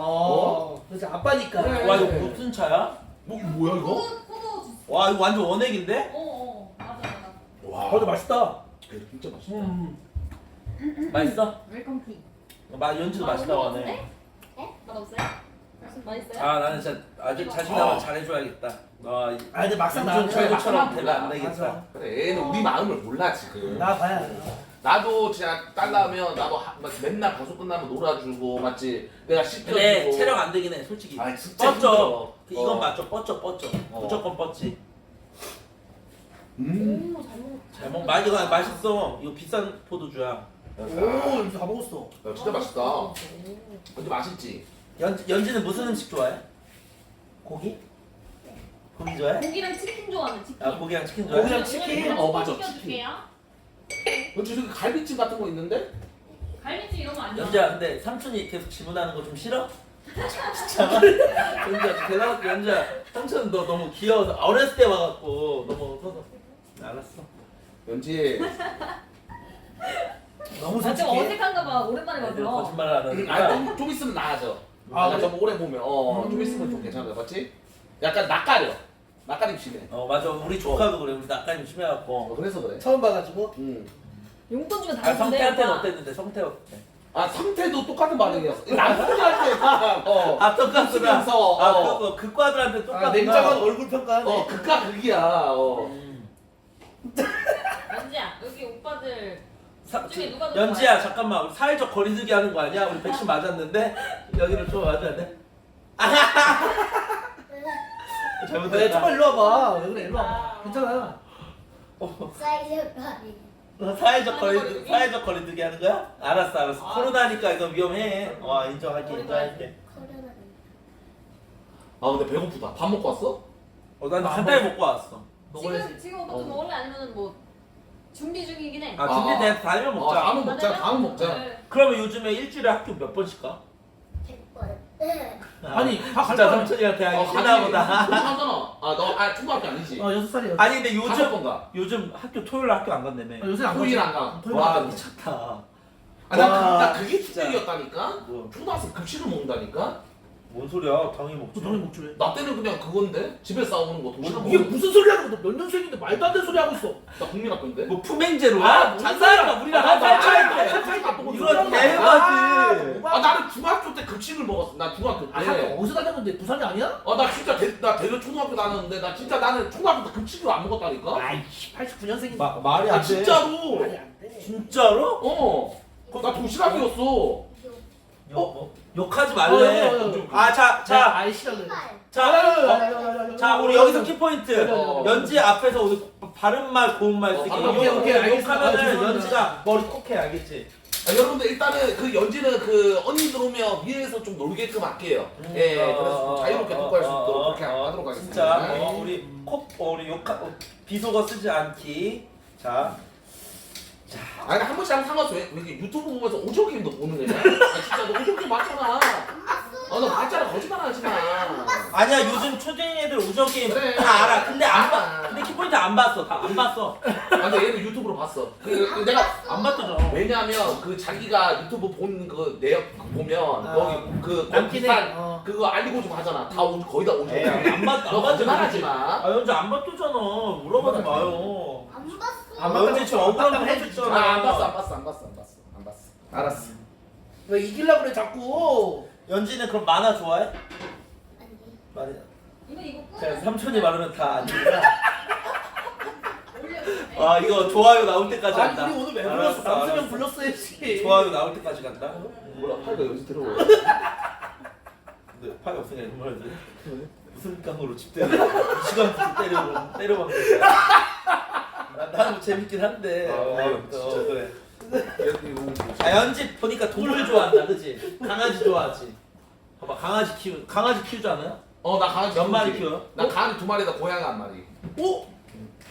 그렇지 아빠니까. 그래. 와 이거 무슨 차야? 뭐야 이거? 포도 주스. 와 이거 완전 원액인데? 맞아 맞아. 와. 근데 맛있다. 진짜 맛있다. 맛있어? 웰컴 티. 연지도 맛있다고 하네. 맛없어요? 맛있어요? 아 나는 진짜 아주 자신감을 잘해줘야겠다. 근데 막상 좀 나는 최고처럼 되면 안 되겠다. 맞아. 그래 얘는 우리 마음을 몰라 지금. 나 봐야. 나도 진짜 딸 낳으면 나도 맨날 방송 끝나면 놀아주고 맞지? 내가 씻겨주고. 근데 체력 안 되긴 해 솔직히. 아 진짜 뻗죠. 힘들어. 이건 맞죠. 뻗죠. 무조건 뻗지. 오, 잘 먹었다. 이거 맛있어. 이거 비싼 포도주야. 오 이거 다 먹었어. 야, 진짜 맛있다. 근데 맛있지? 연지는 무슨 음식 좋아해? 고기? 고기 좋아해? 고기랑 치킨 좋아하는 치킨. 아 고기랑 치킨 좋아해? 고기랑 치킨? 맞아, 시켜줄게요. 너 저기 갈비찜 같은 거 있는데? 갈비찜 이런 거 안 좋아. 연지야 근데 삼촌이 계속 질문하는 거 좀 싫어? 진짜 연지야 대답 연지야 삼촌 너 너무 귀여워서 어렸을 때 와갖고 너무 서서 알았어. 연지. 너무 좀 솔직해. 어색한가 봐. 오랜만에 애들 봐서. 거짓말을 안 하니까. 좀 있으면 나아져. 아, 좀 오래 보면 좀 있으면 좀 괜찮아, 맞지? 약간 낯가려. 낯가림 심해. 맞아 우리 조카도 그래. 우리 낯가림 심해갖고. 그래서 그래. 처음 봐가지고. 용돈 주면 다 성태한테는 어땠는데 성태 어때? 아 상태도 똑같은 반응이었어. 남편한테 똑같구나. 웃으면서 그 과들한테 똑같구나. 냉정한 얼굴 평가하네. 극과 극이야. 연지야 여기 오빠들 중에 누가 더 연지야 잠깐만 우리 사회적 거리두기 하는 거 아니야? 우리 백신 맞았는데 여기를 좀 맞아야 돼? 왜 잘못했다. 정말 일로 와봐. 왜 그래 일로 와봐. 괜찮아. 사회적 거리두기 하는 거야? 알았어. 코로나니까 이거 위험해. 와 인정할게. 아 근데 배고프다. 밥 먹고 왔어? 난 간단히 먹고 왔어. 먹어야지. 지금 오빠 좀 먹을래 아니면은 뭐 준비 중이긴 해. 준비돼서 다니면 먹자. 다음은 먹자. 다음 먹자. 네. 그러면 요즘에 일주일에 학교 몇 번씩 가? 아니 다 진짜 갈까? 삼촌이랑 대학이 가지. 신나보다. 하잖아. 너 초등학교 아니지? 6살이야. 아니 근데 다섯 번 가. 요즘 학교 토요일 학교 안 간다며. 요새 안 토요일 가지. 안 가. 토요일 와 안 가지. 미쳤다. 나 그게 진짜. 충격이었다니까? 뭐. 초등학생 급식을 먹는다니까? 뭔 소리야? 당연히 먹지. 또 너네 먹지 왜? 나 때는 그냥 그건데? 집에 싸우는 거 도시락 이게 먹는 무슨 소리 하는 거야? 너 몇 년생인데 말도 안 되는 소리 하고 있어. 나 국민학교인데? 뭐 품행제로야? 아, 뭔 장사하니까 우리랑 아, 한살 나 차이인데. 살 차이가 또 이거 어디야? 대박이지. 아, 나는 중학교 때 급식을 먹었어. 나 중학교 때. 학교 어디서 다녔는데 부산이 아니야? 나 진짜 나 대전 초등학교 다녔는데 나 진짜 나는 초등학교 때 급식을 안 먹었다니까? 아이씨 89년생인데. 말이 아 진짜로? 말이 안 돼. 진짜로? 나 도시락이었어. 욕하지 말래. 자, 아이씨라고. 우리 여기서 키포인트. 어. 연지 앞에서 오늘 바른 말, 고운 말 쓰기. 오케이, 알겠어. 욕하면은 죄송합니다. 연지가 머리 콕해, 알겠지? 여러분들 일단은 그 연지는 그 언니들 오면 위에서 좀 놀게끔 할게요. 예, 그래서 좀 자유롭게 토크할 수 있도록 그렇게 하도록 하겠습니다. 진짜 우리 비속어 쓰지 않기. 자, 아니 한 번씩 하면 상관없어. 왜 이렇게 유튜브 보면서 오징어 게임도 보는 거냐? 진짜 너 오징어 게임 맞잖아. 너 봤잖아. 거짓말 하지 마. 아니야 요즘 초딩 애들 우정 게임 그래. 다 알아. 근데 안 봐. 근데 키포인트 안 봤어. 다 안 봤어. 근데 얘는 유튜브로 봤어. 내가 안 봤더잖아. 왜냐면 그 자기가 유튜브 본 그 내역 보면 거기 그 남긴 해. 비슷한 그거 알리고 좀 하잖아. 다 거의 다 오징어. 안 봤. 너 거짓말 하지 마. 연지 안 봤더잖아. 물어보지 마요. 연지 지금 억울한 거 해줬잖아. 안 봤어. 알았어. 왜 이기려고 그래 자꾸? 연지는 그럼 만화 좋아해? 만화. 이거 그냥 삼촌이 말하면 다 아니구나. 올려. 아 이거 좋아요 나올 때까지 아니 간다. 우리 오늘 왜 알았어, 불렀어? 남수명 알았어. 불렀어야지. 좋아요 나올 때까지 간다. 몰라. 팔가 여기서 들어오고. 근데 파이 없으니까 이런 말 해. 무슨 깡으로 집 때려. 이 시간부터 때려박는 거야. 나는 뭐 재밌긴 한데. 진짜. 그래. 연지 보니까 동물 좋아한다, 그지? 강아지 좋아하지. 봐봐 강아지 키우지 않아요? 나 강아지 몇 마리 키우지. 키워요? 나 강아지 2마리다 고양이 1마리. 오?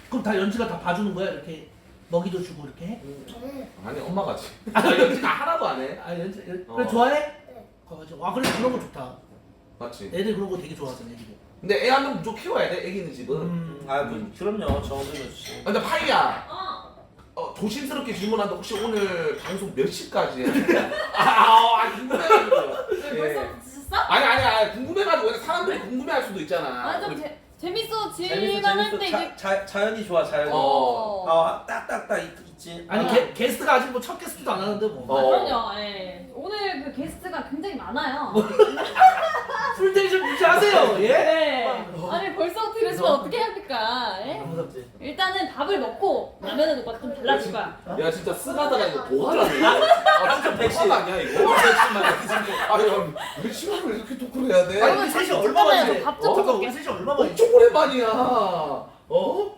그럼 다 연지가 다 봐주는 거야 이렇게 먹이도 주고 이렇게 해? 아니 엄마가 지. 연지가 하나도 안 해. 아 연지 그래 좋아해? 와 그래 그런 거 좋다. 맞지? 애들 그런 거 되게 좋아하잖아 애들이. 근데 애 한 명 무조건 키워야 돼. 애기 있는 집은. 그럼요. 정해주지 근데 파이야. 어. 조심스럽게 질문한다. 혹시 오늘 방송 몇 시까지 해? 궁금해가지고. 벌써 예. 드셨어? 아니 궁금해가지고 사람들이 궁금해할 수도 있잖아. 아, 좀 우리- 재밌어질만 한데 이제 자연이 좋아 자연이. 딱딱딱 있지. 아니 게스트가 아직 뭐 첫 게스트도 안 하는데 뭐. 그럼요. 예. 오늘 그 게스트가 굉장히 많아요. 풀데이 좀 유지하세요. 예. 네. 아니 벌써 들으시면 어떻게 합니까? 예? 무섭지. 일단은 밥을 먹고 라면은 오빠 좀 달라질 거야. 야 진짜 쓰가다가 이거 도하라네. 진짜 백신 아니야 이거? 아유 왜 시간을 이렇게 토크를 해야 돼? 아니 우리 셋이 얼마 만에? 밥좀 잠깐 먹게. 우리 셋이 얼마 만에? 엄청 오랜만이야.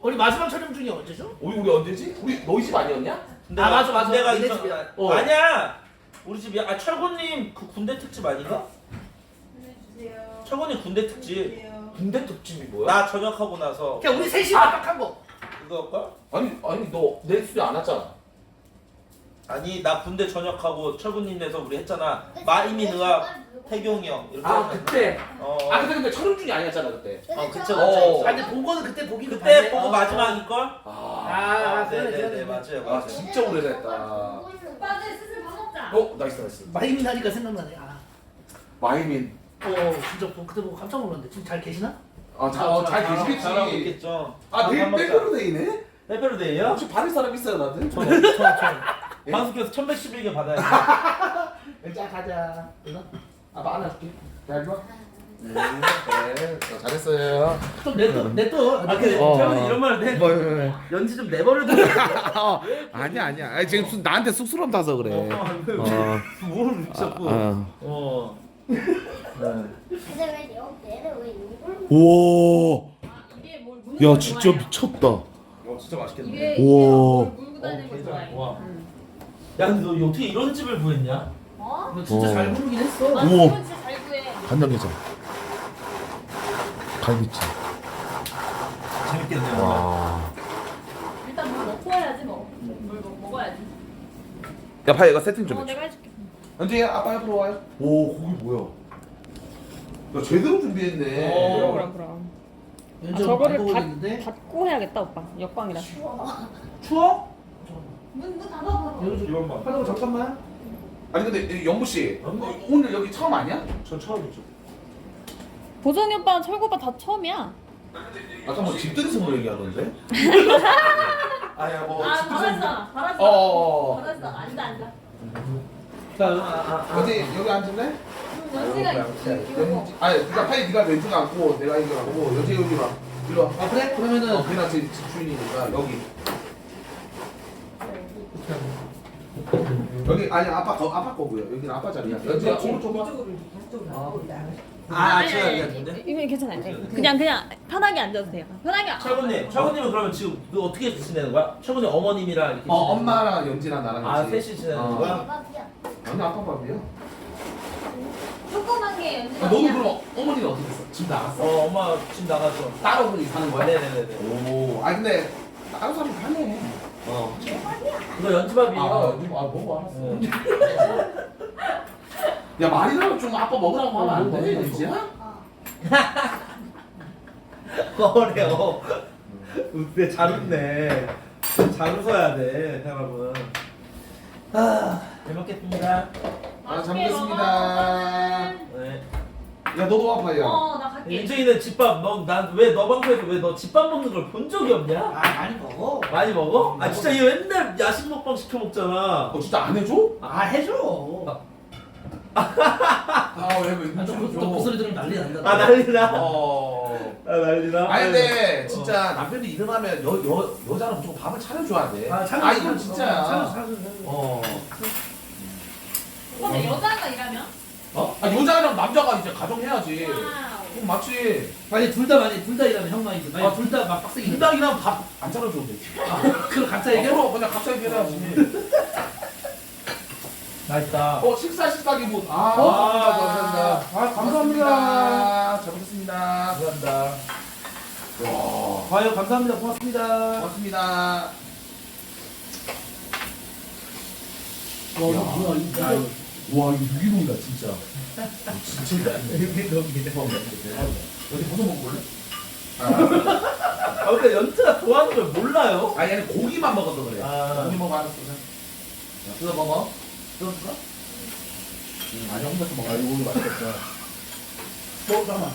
우리 마지막 촬영 중이 언제죠? 우리 언제지? 우리 너희 집 아니었냐? 아, 맞아. 내가 니네 있어. 집이야. 아니야. 우리 집이야. 철구님 그 군대 특집 아닌가? 철구님 군대 특집. 군대 특집이 뭐야? 나 전역하고 나서 그냥 우리 셋이 빡빡한 거. 그거일까? 아니 너 내 수리 안 왔잖아. 아니 나 군대 전역하고 철구님 내서 우리 했잖아. 마이민 의학 태경이 형 이렇게. 아 했잖아. 그때. 어. 근데 촬영중이 아니었잖아 그때. 그쵸. 아 근데 본 거는 그때 보기도 그때 보고 마지막일 걸? 그래. 맞아요. 진짜 오래됐다. 오빠들 슬슬 밥 먹자. 나이스. 마이민 하니까 생각나네. 마이민. 진짜 그때 보고 깜짝 놀랐는데 지금 잘 계시나? 잘 계시겠지. 잘하고 있겠죠. 내일 빼빼로데이네? 빼빼로데이요? 혹시 받을 사람 있어요 나한테? 예? 방송께서 1111개 받아야 자 가자. 이거? 아빠 안아줄게. 야 이리 와. 네, 잘했어요. 좀 냅둬. 근데 철구님 이런 말을 해? 뭐. 연지 좀 내버려둬. 아니야. 아니, 지금 나한테 쑥스러움 타서 그래. 뭘 자꾸. 근데 왜 얘는 왜 이걸 우와. 이게 뭘 야 진짜 미쳤다. 진짜 맛있겠네. 이게 우와. 뭘 물고 다니는 거 좋아해. 와. 야 근데 너 어떻게 이런 집을 구했냐? 어? 너 진짜 잘 부르긴 했어. 아, 우와. 이건 진짜 잘 구해. 간장게장. 갈비찜. 재밌겠네. 와. 일단 뭘 먹고 해야지 뭐. 뭘 먹어야지. 야 파이 이거 세팅 좀 해줘. 내가 해줄게. 언제 아빠 옆으로 와요? 오 고기 뭐야? 야 제대로 준비했네. 그럼. 연주 저거를 많이 먹었는데. 닫고 해야겠다 오빠. 역광이라. 추워? 문 닫아봐. 연주 이것만. 하다가 잠깐만. 아니 근데 영부 씨 오늘 여기 처음 아니야? 전 처음이죠. 보정이 오빠랑 철구 오빠 다 처음이야. 아까 뭐 집들이 선물 얘기하던데? 아야 뭐 아 집들이 선물. 잘했어. 어. 잘했어. 앉아. 자, 어디 여기 앉을래? 연지가 이거. 아니 그러니까 파이 네가 왼쪽 앉고 내가 이거 앉고 여기 여기 와. 이리 와. 그래? 그러면은 걔랑 집 주인이니까 여기. 여기 아니 아빠 거고요. 여기는 아빠 자리야. 여기 오른쪽 봐. 제가 얘기했는데. 이거 괜찮아요. 그냥 편하게 앉아도 돼요. 편하게. 철구님은 그러면 지금 너 어떻게 지내는 거야? 철구님 어머님이랑 이렇게. 지내는 엄마랑 연지랑 나랑 거야? 아 같이. 셋이 지내는 어. 거야? 밥이야? 아니 아빠 밥이야. 조그만 게 연지가. 너도 그럼 어머니는 어떻게 했어? 집 나갔어? 엄마 지금 나가서. 따로 분이 사는 거야? 네네네네. 오. 아니 근데 따로 사면 편해. 이거 연지밥이에요. 먹어 알았어. 야 말이라도 좀 아빠 먹으라고 하면 안 돼, 연지야? 그래요. 근데 잘 웃네. 잘 웃어야 돼, 여러분. 잘 먹겠습니다. 잘 먹겠습니다. 네. 야 너도 아파요. 나 갈게. 인정이는 집밥, 너 방송에서 왜 너 집밥 먹는 걸 본 적이 없냐? 많이 먹어. 많이 먹어? 아 진짜 얘 맨날 야식 먹방 시켜 먹잖아. 진짜 안 해줘? 해줘. 아왜 또 목소리 들으면 난리 난다. 아 난리나? 난리나? 아니 근데 진짜 남편이 일어나면 여자는 무조건 밥을 차려줘야 돼. 이건 진짜야. 근데 여자가 일하면? 여자랑 남자가 이제 가정 해야지. 그럼 맞지. 만약 둘 다 일하면 형만이지. 만약 둘 다 막 빡세게. 둘다 일하면 밥 안 차려주면 되지. 그럼 각자 얘기해? 그냥 각자 얘기해야지. 맛있다. 식사기 뭐. 감사합니다. 감사합니다. 잘 먹겠습니다. 감사합니다. 와. 아유 감사합니다. 고맙습니다. 고맙습니다. 와 이거 뭐야 이거. 와 이거 유기농이다 진짜. 진짜. 유기농이네. 어디 버섯 먹어볼래? 아 근데 연트가 좋아하는 걸 몰라요. 아니 아니 고기만 먹어서 그래. 아. 고기 먹어 알았어. 뜯어 먹어. 뜯어줄까? 아니 혼자서 먹어. 이거 오늘 맛있겠다. 잠깐만.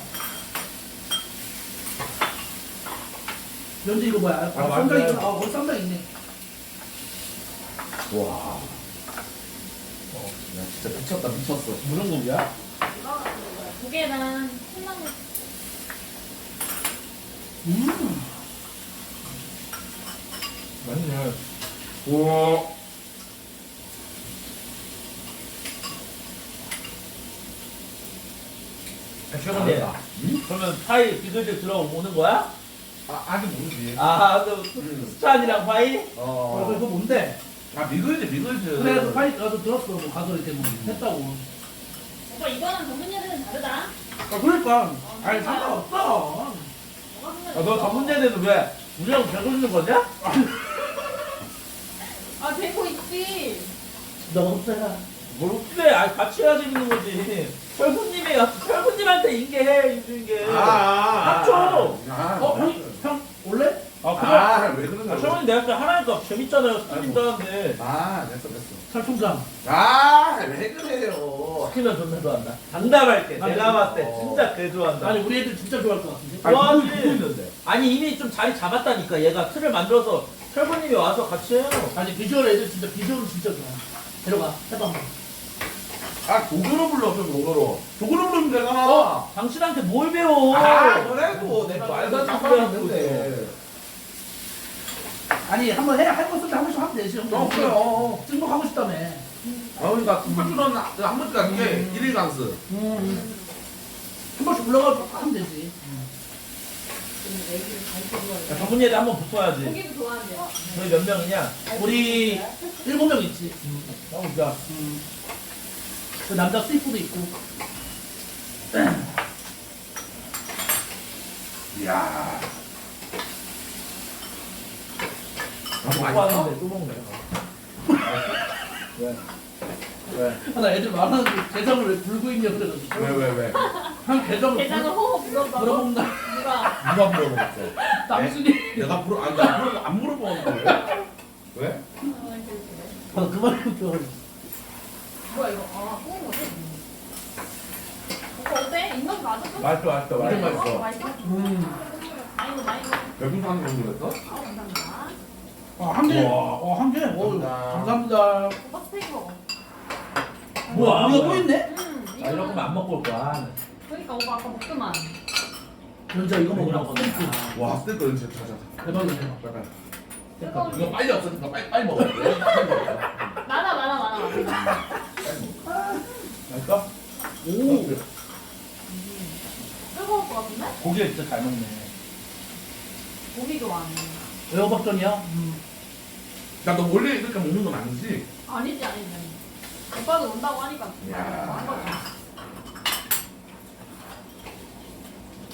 연지 이거 뭐야? 아, 쌈장 맞네. 있구나. 거기 쌈장 있네. 와. 야 진짜 미쳤다 미쳤어. 무슨 고기야? 조개랑 콩나물. 맞네. 우와. 최근에 그러면 파이 비글즈 들어오는 거야? 아 아직 모르지. 아, 수찬이랑 파이? 그거 뭔데? 아 미글즈 미글즈. 그래, 그 파이 가서 들었어. 뭐 가서 이렇게 뭐 했다고. 오빠 이거는 전문 예대는 다르다. 아, 그러니까. 아니, 상관없어. 아, 너 전문제대는 왜 우리랑 배고 있는 거냐? 아 되고 있지. 너 없어라. 뭘 어떻게 아 같이 해야 재밌는 거지. 철구님한테 인계해 인계. 합쳐. 형, 올래? 아 그래? 아왜 그런 거야? 철구님 내가 그때 하라니까 재밌잖아요. 스팀도 하는데. 아 됐어. 살충장. 아왜 그래요? 스팀은 존나 좋아한다. 장담할게. 아니, 내가 봤을 때 진짜 개 좋아한다. 아니, 우리 애들 진짜 좋아할 것 같은데. 좋아하지. 아니 이미 좀 자리 잡았다니까. 얘가 틀을 만들어서 철구님이 와서 같이 해요. 아니, 비주얼 애들 진짜, 비주얼은 진짜 좋아. 데려가. 해봐. 아 도구로 불러 좀 도구로. 도구로 부르면 되잖아. 당신한테 뭘 배워? 아 그래도 내가 말도 안 했는데. 아니, 한번 해. 할 거 없을 때 한 번씩 하면 되지. 그래요. 승복하고 싶다며. 아 그러니까 한주는 한 번씩 가는 게 일일 강수. 한 번씩 올라가서 하면 되지. 정훈이한테 한번 붙어야지. 고기도 좋아한대요. 너희 몇 명이냐? 우리 7명 있지. 나오자. 그 남자 스위프도 있고. 이야. 먹고 왔는데 또 먹네. 왜? 왜? 나 애들 말하는데 게장을 왜 불고 있냐 그래가지고. 왜? 한 게장을 게장을 호호 불었다고. 물어본다. 누가? 누가 물어봤어? 남순이. 내가 물어 아니 나안 물어봤는데 왜? 왜? 아, 그 말부터. 뭐야 이거? 아 구운 거지? 오빠 어때? 인간 맞았어? 맛있어. 완전 맛있어. 맛있어? 많이 먹어. 몇분 하는 정도 됐어? 아 감사합니다. 한 개. 우와. 한 개. 감사합니다. 감사합니다. 오빠 스테이크 먹어. 뭐야? 우리가 또 있네? 아 이럴 거면 안 먹고 올 거야. 그러니까 오빠 아까 먹더만. 연자 이거 먹으라고. 먹으라고. 스테이크. 와 스테이크 진짜 찾아. 대박이네. 빨리. 이거 빨리 없으니까 빨리 먹어. 빨리 먹어. 많아. 맛있어? 오. 뜨거울 것 같은데? 고기를 진짜 잘 먹네. 고기 좋아하네. 에어박전이야? 야너 원래 이렇게 먹는 건 아니지? 아니지. 오빠도 온다고 하니까 야. 한 거지.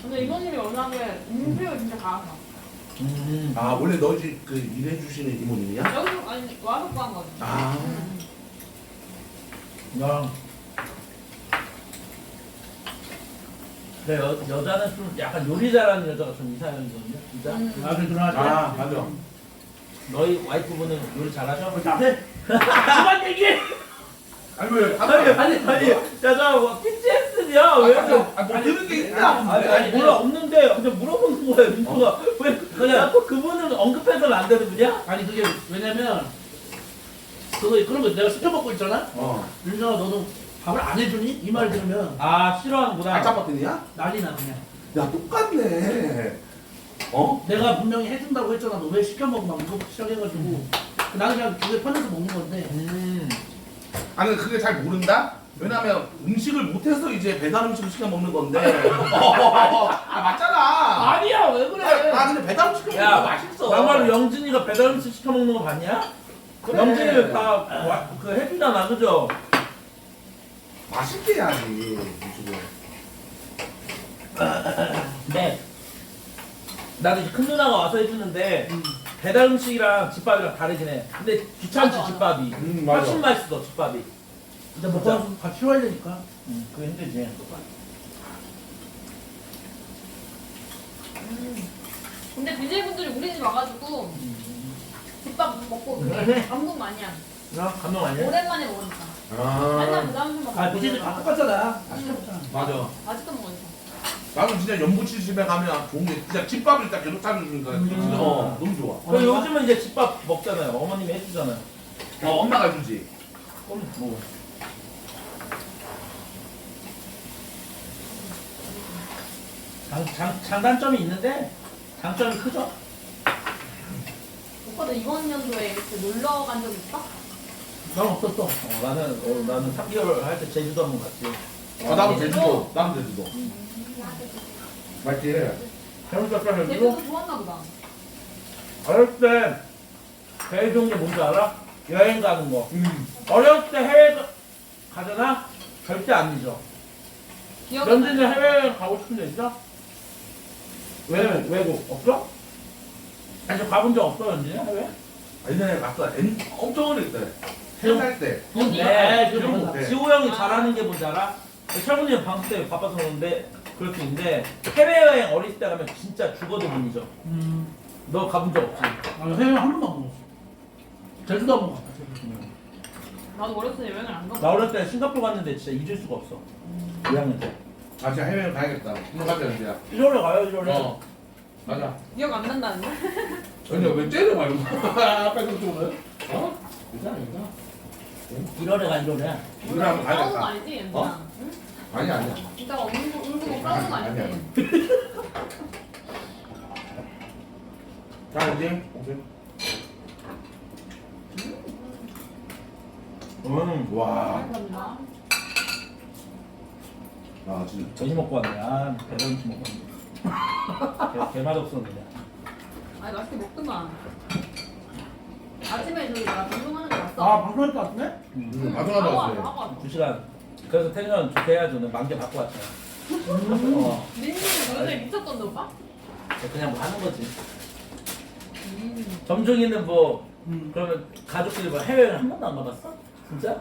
근데 이모님이 워낙에 음식을 진짜 잘하셔. 아 원래 너 집 그 일해주시는 이모님이야? 여기서 아니 와서 구한 거지. 아. 야. 근데 여자는 좀 약간 요리 잘하는 여자가 좀 이상형이거든요. 진짜. 아, 그러나. 아 맞아. 너희 와이프분은 요리 잘하셔? 앞에. 그만 얘기해. 아니 왜? 아니, 야, 나 PTSD야. 왜? 뭐 들은 게 있나? 아니, 뭐라 없는데 그냥 물어보는 거야, 민수가. 왜? 그냥 또 그분은 언급해서는 안 되는 분이야? 아니, 그게 왜냐면, 그런 거 내가 시켜 먹고 있잖아? 윤정아, 너도 밥을 안 해주니? 이 말 들으면 아, 싫어하는구나. 알짜버튼이야? 난리 나, 그냥. 야 똑같네. 어? 내가 분명히 해준다고 했잖아. 너 왜 시켜 먹어? 막 이거 시작해가지고. 나는 그냥 그게 편해서 먹는 건데. 아니 그게 잘 모른다? 왜냐면 음식을 못해서 이제 배달 음식을 시켜 먹는 건데. 아 맞잖아. 아니야, 왜 그래? 아 근데 배달 음식 시켜 야, 먹는 거 맛있어. 정말로 영진이가 배달 음식 시켜 먹는 거 봤냐? 그래. 영진이는 그 해주잖아, 그죠? 맛있게 해야지 음식을. 네. 나도 이제 큰 누나가 와서 해주는데 배달 음식이랑 집밥이랑 다르긴 해. 근데 귀찮지, 맞아. 집밥이. 맞아. 훨씬 맛있어, 집밥이. 근데 먹고 나서 밥 치워야 되니까. 그거 힘들지. 근데 BJ분들이 우리 집 와가지고 집밥 먹고 그래? 감동 많이 한. 나 감동 아니야? 오랜만에 먹으니까. 아. 맨날 그 다음 주 먹고. 아, 비즈들 다 똑같잖아. 맛있게 먹잖아. 맞아. 아직도 먹으니까. 나는 진짜 연부치 집에 가면 좋은 게 진짜 집밥을 딱 계속 차려주니까 진짜 너무 좋아. 그리고 요즘은 이제 집밥 먹잖아요. 어머님이 해주잖아요. 엄마가 해주지. 그럼 뭐. 장단점이 있는데 장점이 크죠? 오빠도 이번 연도에 이렇게 놀러 간 적 있어? 난 없었어. 나는 3개월 할 때 제주도 한번 갔지. 나도 제주도. 나도 제주도. 맞지? 재밌었어, 제주도 좋았나 보다. 어렸을 때 제일 좋은 게 뭔지 알아? 여행 가는 거. 어렸을 때 해외 가잖아? 절대 안 잊어. 기억이 연진이 나요? 해외여행 가고 싶은 데 있어? 외국 없어? 아니 가본 적 없어 연진이 해외? 예전에 갔어. 엄청 어릴 때. 태어날 때. 네, 지금 네. 지호 형이 잘하는 게 뭔지 알아? 철군이는 방송 때문에 바빠서 그러는데 그럴 수 있는데 해외여행 어릴 때 가면 진짜 죽어도 못 잊어. 너 가본 적 없지? 아, 해외 한 번도 안 먹었어. 제주도 한 번 갔다. 제주도. 나도 어렸을 때 여행을 안 가고. 나 어렸을 때 싱가포르 갔는데 진짜 잊을 수가 없어. 2학년 때. 아 진짜 해외 가야겠다. 이거 가자 이제야. 1월에 가요 1월에. 어. 맞아. 기억 안 난다는데? 아니 왜 째려 말고. 앞에서 좀 어? 괜찮아 괜찮아. 1월에 가 1월에. 우리 한번 싸우는 거 가야겠다. 아니지, 연진아? 어? 응? 아니야 아니야. 이따가 울고 뭐 싸우는 거 아니야. 아니지? 자 이제 오케이. 와. 감사합니다. 아 진짜. 점심 먹고 왔네. 아 배달음식 먹고 왔네. 개맛 없었는데. 아니 맛있게 먹더만. 아침에 저기 나 방송하는 거 봤어. 아, 방송할 것 같네? 방송하다 하고 왔어요. 왔어, 하고 왔어. 2시간. 그래서 텐션 좋게 해야죠. 는 만개 받고 왔잖아. 민지는 요새 미쳤던데 오빠? 그냥 뭐 하는 거지. 점중이는 뭐 그러면 가족끼리 뭐 해외여행 한 번도 안 가봤어? 진짜?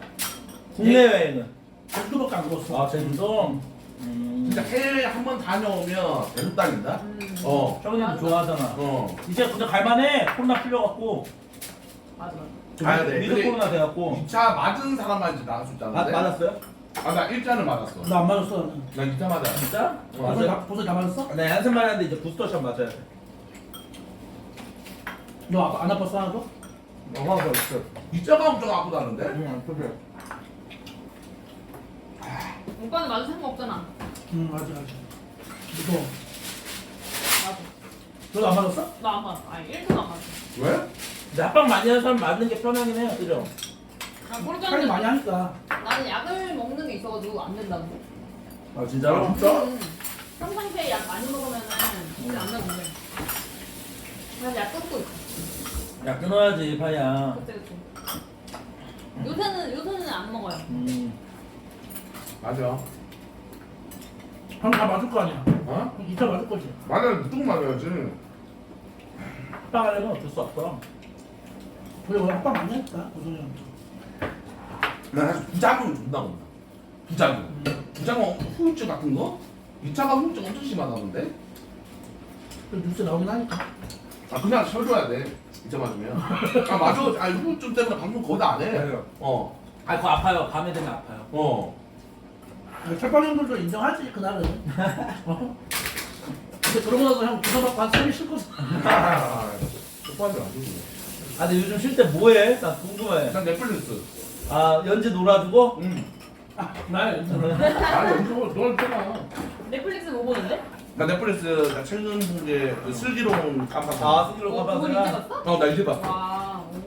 국내 여행은? 제주도밖에 안 먹었어. 아 제주도? 진짜 해외 한 번 다녀오면 계속 다닌다. 어. 형님도 좋아하잖아. 어. 이제 근데 갈만해. 코로나 풀려갖고. 맞아. 가야 돼. 위드 근데 코로나 돼갖고. 2차 맞은 사람만 이제 나갈 수 있다는데. 맞았어요? 아나 1차는 맞았어. 나 안 맞았어. 나는. 난 2차 맞아. 진짜? 보서 다 맞았어? 네, 한숨만 하는데 이제 부스터샷 맞아야 돼. 너 안 아팠어, 하나도? 어마어마 있어. 2차가 엄청 아프다는데? 응, 그래. 오빠는 맞을 생각 없잖아. 맞아. 무서워. 맞아. 너도 안 맞았어? 나 안 맞아. 아니 1도 안 맞아. 왜? 근데 합방 많이 하는 사람 맞는 게 편하긴 해요, 그죠? 난 모르지 빨리 많이 않는데 하니까. 나는 약을 먹는 게 있어가지고 안 된다고. 아 진짜로? 진짜? 평상시에 약 많이 먹으면은 진짜 안 나는데. 그래서 약 끊고 있어. 야 끊어야지, 파야. 그때 그때. 요새는 안 먹어요. 맞아. 형 다 맞을 거 아니야. 어? 2차 맞을 거지. 맞아. 무조건 맞아야지. 합방하려면 어쩔 수 없어. 그래, 원래 합방 많이 했다. 고성이 형. 난 사실 부작용이 존나 온다. 부작용. 부작용 후유증 같은 거? 2차가 후유증 엄청 심하다던데? 그 뉴스 나오긴 하니까. 아 그냥 쉬어줘야 돼. 2차 맞으면. 아 맞아. 아 후유증 때문에 방송 거의 다 안 해. 맞아요. 어. 아 그거 아파요. 밤에 되면 아파요. 어. 철빵 형들도 인정하지, 그날은. 어? 근데 그러고 나서 형 부서 받고 한 3일 쉴 거지. 똑바로 안 주고. 아 근데 요즘 쉴 때 뭐해? 나 궁금해. 난 넷플릭스. 아 연지 놀아주고? 응. 나 아 연습을 널 때나. 넷플릭스 뭐 보는데? 나 넷플릭스 나 최근 이제 그 슬기로운 깜빡. 아 스킬로 그거 이제 가봐서. 봤어? 나 이제 봤어. 와. 오.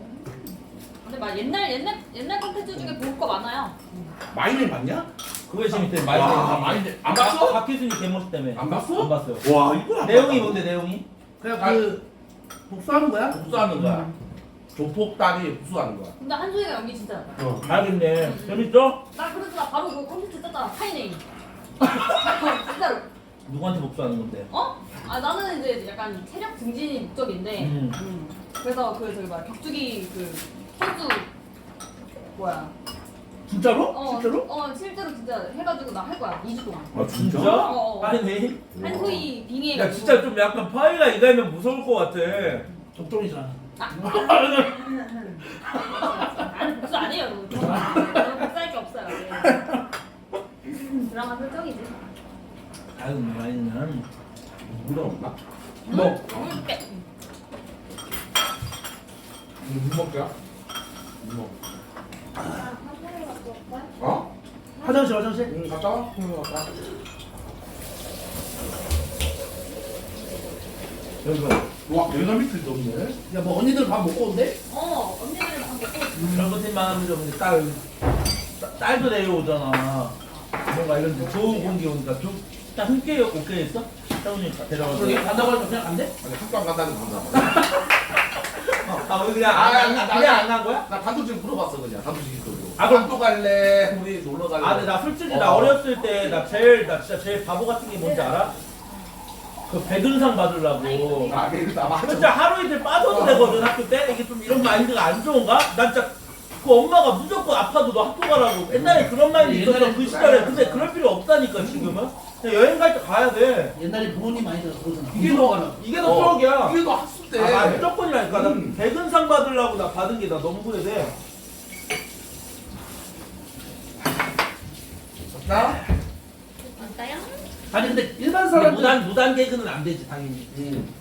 근데 막 옛날 콘텐츠 중에 볼 거 많아요. 마이네 봤냐? 그게 재밌대. 와, 많이 안 봤어? 박희순이 개멋있 때문에. 안 봤어? 안 봤어요. 와 이거 안 내용이 봤다고? 뭔데 내용이? 그냥 그 복수하는 거야? 복수하는 거야. 조폭단이 복수하는 거야. 근데 한소희가 연기 진짜 잘해. 어. 알겠네. 재밌죠? 나 그래서 나 바로 그 콘텐츠 떴잖아. 파이네임. 진짜로. 누구한테 복수하는 건데? 어? 아 나는 이제 약간 체력 증진이 목적인데. 그래서 그 저기 뭐야 격투기 그 선수 뭐야 진짜로? 실제로? 실제로 진짜 해가지고 나 할 거야 2주 동안. 아 진짜? 어. 아니 한소희 빙의. 야 진짜 좀 약간 파이가 이가면 무서울 것 같아. 적종이잖아. 나는 복수 안 해요. 저는 복수할 게 없어요. 네. 드라마 설정이지. 아유 많이는 물어 없나? 뭐 물 빼. 물 먹자. 물 먹. 어? 화장실 화장실. 응 갔다 와. 응 갔다 와. 와 내가 밑에 없네. 야 뭐 언니들 밥 먹고 온대? 언니들은 밥 먹고. 잘못된 마음이 좀 딸도 내려오잖아. 뭔가 이런 좋은 공기 오니까 딱 함께 오케이 했어? 태훈이 데려가서. 그러게 간다고 하니까 그냥 안 돼? 아니 학교 안 간다는 거 간다. 아 우리 그냥 안 간 거야? 나 단도직 물어봤어 그냥 단도직 있고. 아, 그럼- 학교 갈래? 우리 놀러 갈래? 아 근데 나 솔직히 나 어렸을 때 나 진짜 제일 바보 같은 게 뭔지 알아? 그 백은상 받으려고. 아 그러니까 맞아. 진짜 하루 이틀 빠져도 되거든 학교 때. 이게 좀 이런 마인드가 안 좋은가? 난 진짜 그 엄마가 무조건 아파도 너 학교 가라고. 옛날에 그런 마인드 있었어 옛날에 그 시절에. 근데 그럴 필요 없다니까 지금은. 그냥 여행 갈 때 가야 돼. 옛날에 부모님 많이 그러잖아. 이게 더 추억이야. 이게 너 학습 때. 아 무조건이라니까. 나 음. 백은상 받으려고 나 받은 게 나 너무 후회돼. 나? 맞다요? 아니 근데 일반 근데 사람들 무단 개그는 안 되지 당연히.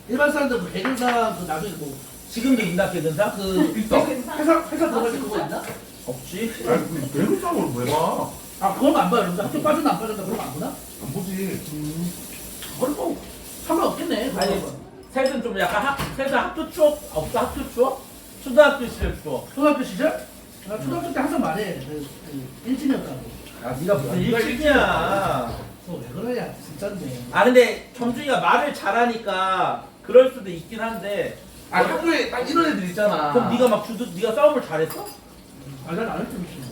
일반 사람들 그 백인사 그 나중에 뭐 지금도 있나 개근상? 그 있어. 회사 들어갈 때 그거 있나? 없지. 아니 배구장을 왜 봐? 아 그건 안 봐요. 여러분들 학교 빠졌나 안 빠졌나 그런 거 안 보나? 안 보지. 그건 뭐 상관없겠네. 그거. 아니 셋은 좀 약간 셋은 학교 추억 없어? 학교 추억? 초등학교 시절 추억. 초등학교 시절? 나 초등학교 때 항상 말해. 일진이었다고. 아 네가 무슨 네가 일진이야. 왜 그러냐 진짜인데. 아 근데 점준이가 말을 잘하니까 그럴 수도 있긴 한데. 아 학교에 딱 이런 애들 있잖아. 그럼 네가 막 네가 싸움을 잘했어? 아난 안 했지.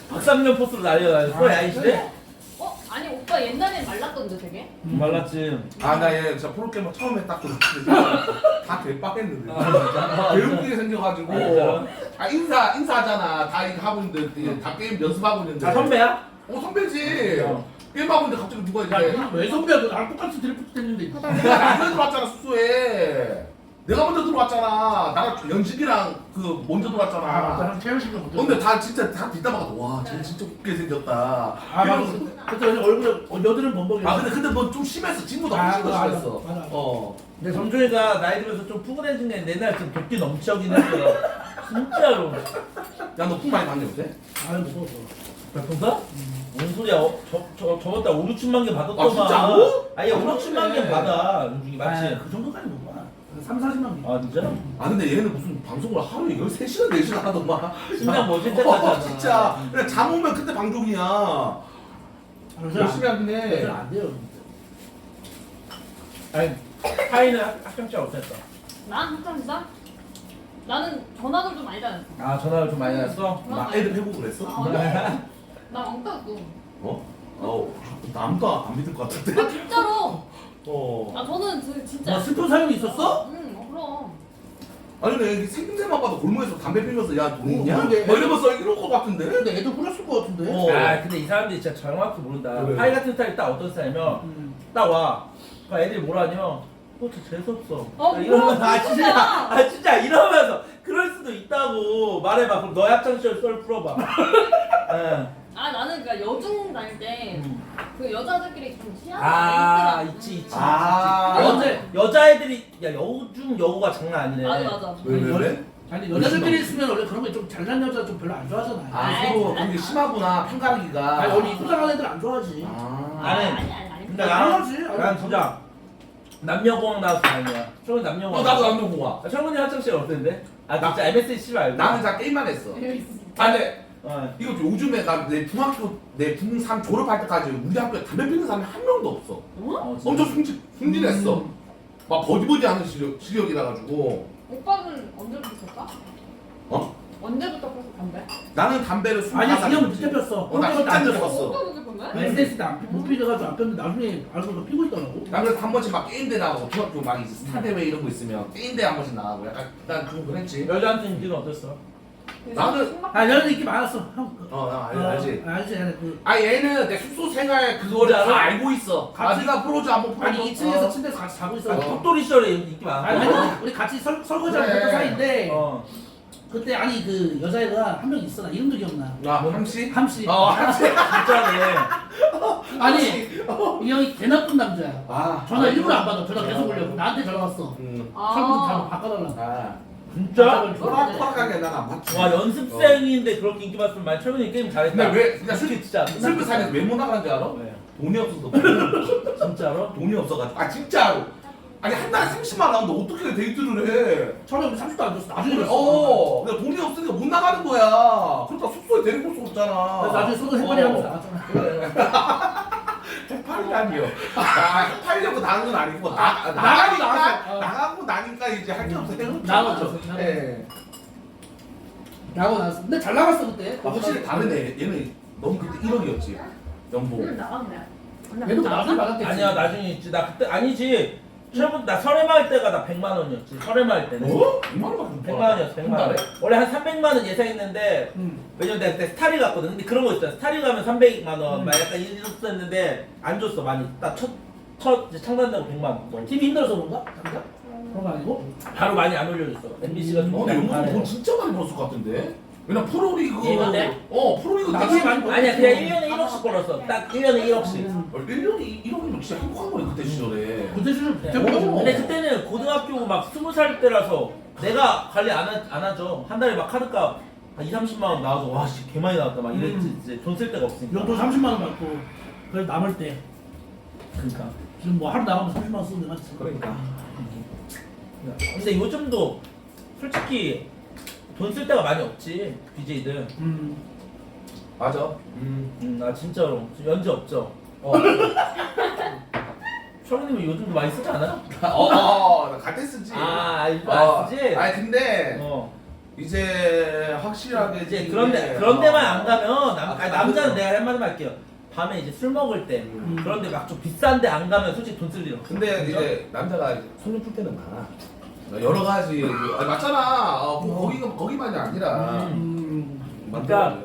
박상면 포스로 날려다녔어? 아, 야이 시대? 아니 오빠 옛날엔 말랐던데 되게. 말랐지. 아나얘 진짜 프로게이머 처음에 딱 들었는데 다 개빡했는데. 아, 개웃기게 생겨가지고. 아, 진짜로? 아 인사하잖아. 다 이거 하고 있는데 다 게임 연습하고 있는데. 아 선배야? 선배지. 게임하고 있는데 갑자기 누가 이제 왜 선배야? 너 나랑 똑같이 드리프트 했는데. 내가 나중에 들어왔잖아 숙소에. 내가 먼저 들어왔잖아. 나랑 연식이랑 그 먼저 아 들어왔잖아. 맞다. 채연씨가 먼저. 근데 다 진짜 다 뒷담화가 와, 쟤 진짜 웃게 생겼다. 아 맞아. 그때 얼굴에 여드름 범벅이. 아 근데 뭐 좀 심했어. 친구도 아, 훨씬 더 맞아, 심했어. 맞아. 근데 점준이가 나이 들면서 좀 푸근해진 게 옛날 좀 도끼 넘쳐긴 했어. 진짜로. 야너 품 많이 받냐 요새? 아 무서워서. 별풍선? 뭔 소리야? 저번 달 5, 6천만 개 받았더만. 아, 진짜로? 아니 5, 6천만 개 받아. 윤중이 맞지? 아, 그 정도까지 못 봐. 3, 40만 개. 아 진짜? 아 근데 얘는 무슨 방송을 하루에 13시간 4시간 하더만. 심장 멎을 때까지 진짜. 그래 잠 오면 그때 방송이야. 열심히 하긴 해. 안 돼요. 아니 타이는 학창시절 어땠어? 난 학창시절? 나는 전학을 좀 많이 다녔어. 아 전화를 좀 많이 했어? 막 애들 회복을 했어? 나 왕따였어. 어? 남도 안 믿을 것 같은데. 아 진짜로. 저는 진짜. 와 슬픈 사연이 있었어? 응, 그럼. 아니 근데 생김새만 봐도 골목에서 담배 피면서 야 돈 있냐? 그러게. 뭐 이러면서 이럴 것 같은데? 근데 애들 뿌렸을 것 같은데. 아 근데 이 사람들이 진짜 정확히 모른다. 왜? 파이 같은 스타일이 딱 어떤 스타일이면 딱 와. 그 애들이 뭐라 하냐면 진짜 재수없어. 이러면서 뭐야, 진짜. 진짜 이러면서 그럴 수도 있다고 말해봐. 그럼 너의 학창시절 썰 풀어봐. 예. 나는 그러니까 여중 다닐 때 그 여자들끼리 좀 친하게 아 있더라고. 있지. 아. 여자애들이 야 여중 여고가 장난 아니네. 맞아. 왜? 아니 여자들끼리 있으면 원래 그런 거 좀 잘난 여자 좀 별로 안 좋아하잖아. 아 서로 그런 게 심하구나 편가르기가. 아니 여기 이쁘장한 애들 안 좋아하지. 아니. 아니. 근데 당연하지. 난 진짜 남녀공학 나와서 다행이야. 철근 남녀공학. 나도 남녀공학. 철근이 학창시절 어땠는데? 아 진짜 MSG 씨 말고. 나는 다 게임만 했어. 아 근데 이거 요즘에 내 중학교 내 중3 졸업할 때까지 우리 학교에 담배 피는 사람이 한 명도 없어. 엄청 승진했어. 막 버디버디 하는 실력이라 가지고. 오빠는 언제부터 폈어? 어? 언제부터 폈어 담배? 나는 담배를 25살 아니 그냥 폈지. 늦게 폈어. 나 안 안 폈어. 폈어. 오빠도 그렇게 폈네? SS 때못 피져가지고 안 폈는데 나중에 알고 보니까 피고 있더라고. 나 그래서 한 번씩 막 게임대 나가고 중학교 막 이제 스타 대회 이런 거 있으면 게임대 한 번씩 나가고 약간 난 그런 거 했지. 여자한테 인기는 어땠어? 아 여자도 인기 많았어. 형. 나 알지. 알지. 그 아 얘는 내 숙소 생활 그거를 진짜로? 다 알고 있어. 같이- 네가 프로즈 한번 프로즈. 아니 2층에서 침대에서 같이 자고 있어. 똘똘이 시절에 인기 많아. 아니 우리 같이 설거지하고 그래. 그랬던 사이인데 어. 그때 아니 그 여자애가 한 명 있어. 나 이름도 기억나. 함씨? 함씨. 함씨. 진짜네. 아니 이 형이 개 나쁜 남자야. 아. 전화 일부러 안 받아. 전화 계속 올려. 나한테 전화 왔어. 설거지 다 바꿔달라. 아. 진짜? 소락소락하게 난안 받지. 와 연습생인데 그렇게 인기 받으면 말 철근이 게임 잘했다. 근데 왜 그냥 솔직히 진짜 슬픈 사연에서 왜 못 나가는지 알아? 왜? 돈이 없어서. 진짜로? 돈이 없어가지고. 아 진짜로. 아니 한 달에 30만 원 나오는데 어떻게 데이트를 해? 처음에 우리 30도 안 줬어. 나중에 줬어. 근데 돈이 없으니까 못 나가는 거야. 그러니까 숙소에 데리고 올 수 없잖아. 그래서 나중에 소도 해파리 하면서 나왔잖아. 해파리라니요. 해파리려고 나간 건 아니고 나가고 나가니까 나왔어. 나가고 나니까 이제 할 게 없어. 나가죠. 예. 나고 나왔어. 근데 잘 나갔어 그때. 확실히 다르네. 얘는 너무 그때 1억이었지. 연봉. 나갔네. 얘도 나중에 받았겠지. 아니야 나중에 있지. 나 그때 아니지. 철근 나 설해마 할 때가 나 100만 원이었지. 설해마 할 때는. 100만 원 100만 원이었어. 100만 원. 원래 한 300만 원 예상했는데 응. 왜냐면 내가 그때 스타리 갔거든. 근데 그런 거 있잖아. 스타리 가면 300만 원, 막 약간 이랬었는데 안 줬어 많이. 딱 첫 이제 창단되고 100만 원. 팀이 힘들어서 그런가? 남자? 그런 거 아니고? 바로 많이 안 올려줬어. MBC가 좀 근데 연봉 잘해. 돈 진짜 많이 벌었을 것 같은데? 왜냐면 프로리그. 이건데? 프로리그 나중에 많이 벌- 아니야 그냥 1년에 1억씩 벌었어. 딱 1년에 1억씩. 1년이 1억이면 진짜 행복한 거네 그때 시절에. 그때 시절 오. 대박이죠. 근데 그때는 고등학교 막 20살 때라서 내가 관리 안 하죠. 한 달에 막 카드값 한 2, 30만 원 나와서 와 씨 개 많이 나왔다 막 이랬지. 이제 돈 쓸 데가 없으니까. 용돈 30만 원 받고 그래 남을 때 그러니까. 지금 뭐 하루 나가면 30만 원 쓰는데 맞지? 그러니까. 근데 요즘도 솔직히 돈 쓸 데가 많이 없지 BJ들. 맞아. 나 진짜로 지금 연지 없죠. 철우님은 요즘도 많이 쓰지 않아요? 나갈때 쓰지. 이거 안 쓰지? 아니 근데 어. 이제 확실하게 이제 이게- 그런 데만 안 가면 아, 남자는 내가 한마디만 할게요. 밤에 이제 술 먹을 때 그런데 막 좀 비싼데 안 가면 솔직히 돈 쓸 일 없어. 근데 이제 남자가 손님 풀 때는 많아. 여러 가지 맞잖아. 거기만이 아니라. 그러니까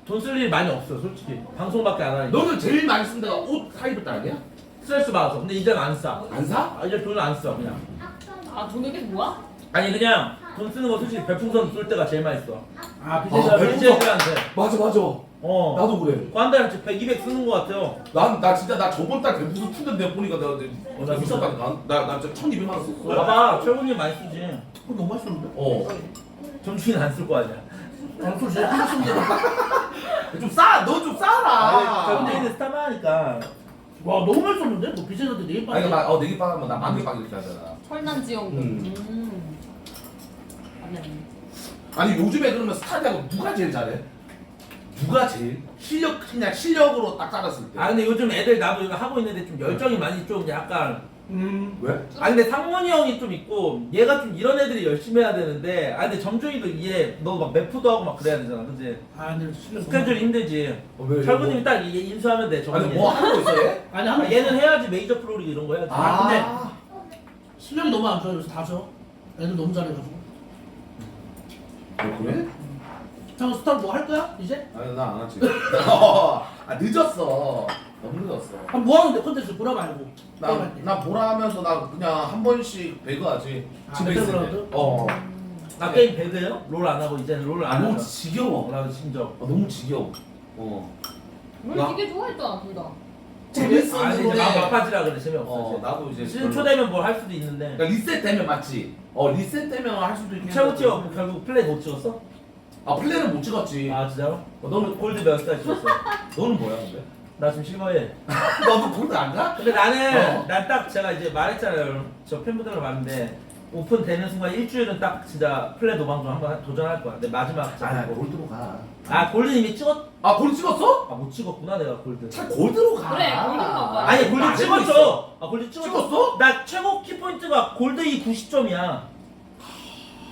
돈 쓸 일이 많이 없어 솔직히 방송밖에 안 하니까. 너는 제일 많이 쓴 데가 옷 사입을 때 아니야? 스트레스 받아서. 근데 이제는 안 싸. 안 사? 이제 돈을 안 써 그냥. 돈이 계속 뭐야? 아니 그냥 돈 쓰는 거 솔직히 별풍선 쏠 때가 제일 맛있어. 아 BJ들한테. 맞아. 나도 그래. 한 달에 100, 200 쓰는 거 같아요. 나 진짜 나 저번 달 무슨 푸는데 보니까 나 나 미쳤다니까. 나 진짜 1,200만 원 썼어. 봐봐 철구님 많이 쓰지. 그거 너무 맛있었는데? 정준이는 안 쓸 거 아니야. 방송 제일 혼자 쓰는데 좀 싸. 너 좀 싸라. 정준이는 스타만 하니까. 와 너무 맛있었는데? 너 BJ한테 내일 아니 밤에 막 내기 빵하면 나 만개 빵 이렇게 하잖아. 설난지용금. 맞네. 아니 요즘에 그러면 스타들하고 누가 제일 잘해? 누가 제일? 그냥 실력으로 딱 따랐을 때. 근데 요즘 애들 나도 이거 하고 있는데 좀 열정이 많이 좀 약간. 왜? 근데 상문이 형이 좀 있고 얘가 좀 이런 애들이 열심히 해야 되는데 근데 정준이도 얘 너 막 매프도 하고 막 그래야 되잖아 그치? 근데 실력 스케줄이 힘들지. 왜? 철구님이 딱 이게 인수하면 돼 아니 정준이. 뭐 하는 거 있어 얘? 아니 한번 얘는 해야지 메이저 프로리그 이런 거 해야지. 근데 실력이 너무 안 좋아요. 그래서 다 줘. 애들 너무 잘해가지고. 그래? 형 스타로 뭐 할 거야? 이제? 아니 나 안 하지. 늦었어. 너무 늦었어. 그럼 뭐 하는데 컨텐츠 보라 말고. 나 보라 하면서 나 그냥 한 번씩 배그 하지. 집에 있을 때. 배틀그라운드? 나 게임 배그요? 롤 안 하고 이제는 롤을 안 너무 하죠. 지겨워. 나도 진짜. 너무 지겨워. 뭘 되게 좋아했잖아 둘 다. 재밌어. 아니 이제 막바지라 그래 재미없어. 이제. 나도 이제 시즌 초 되면 뭘 할 수도 있는데. 그러니까 리셋 되면 맞지. 리셋 되면 할 수도 있긴 최고 티어 결국 플레이 못 찍었어? 플레이는 못 찍었지. 진짜로? 너는 골드 몇 살 찍었어? 너는 뭐야 근데? 나 지금 실버해. 너도 골드 안 가? 근데 나는 난 딱 제가 이제 말했잖아요. 저 팬분들을 봤는데 오픈 되는 순간 일주일은 딱 진짜 플레이 노방종 한번 도전할 거야. 내 마지막. 골드로 가. 골드 이미 찍었. 골드 찍었어? 못 찍었구나 내가 골드. 차 골드로 가. 그래, 골드로 가. 아니 골드 알고 찍었죠. 있어. 골드 찍었어. 찍었어? 나 최고 키포인트가 골드 90점이야.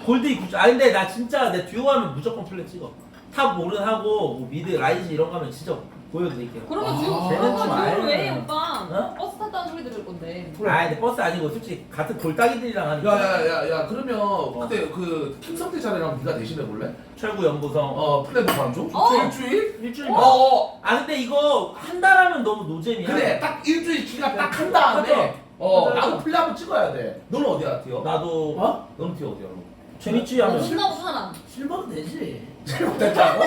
골드 90점. 근데 나 진짜 내 듀오 하면 무조건 플레이 찍어. 탑 오른 하고 뭐 미드 라이즈 이런 거 하면 진짜 보여드릴게요. 그러면 쟤는 좀 지금 왜 알네. 오빠? 어? 버스 탔다는 소리 들을 건데. 아 근데 버스 아니고 솔직히 같은 골딱이들이랑 하니까. 야야야야 그러면 그때 그 킹성태 자리랑 네가 대신해 볼래? 철구 연구성. 플랜 방 좀? 어. 일주일? 일주일. 어. 근데 이거 한 달 하면 너무 노잼이야. 그래 딱 일주일 기간 딱 한 다음에 맞아. 나도 플랜 한번 찍어야 돼. 너는 어디야 티어? 나도 너는 티어 어디야? 재밌지 하면. 신나고 사람. 실버도 되지. 됐다고?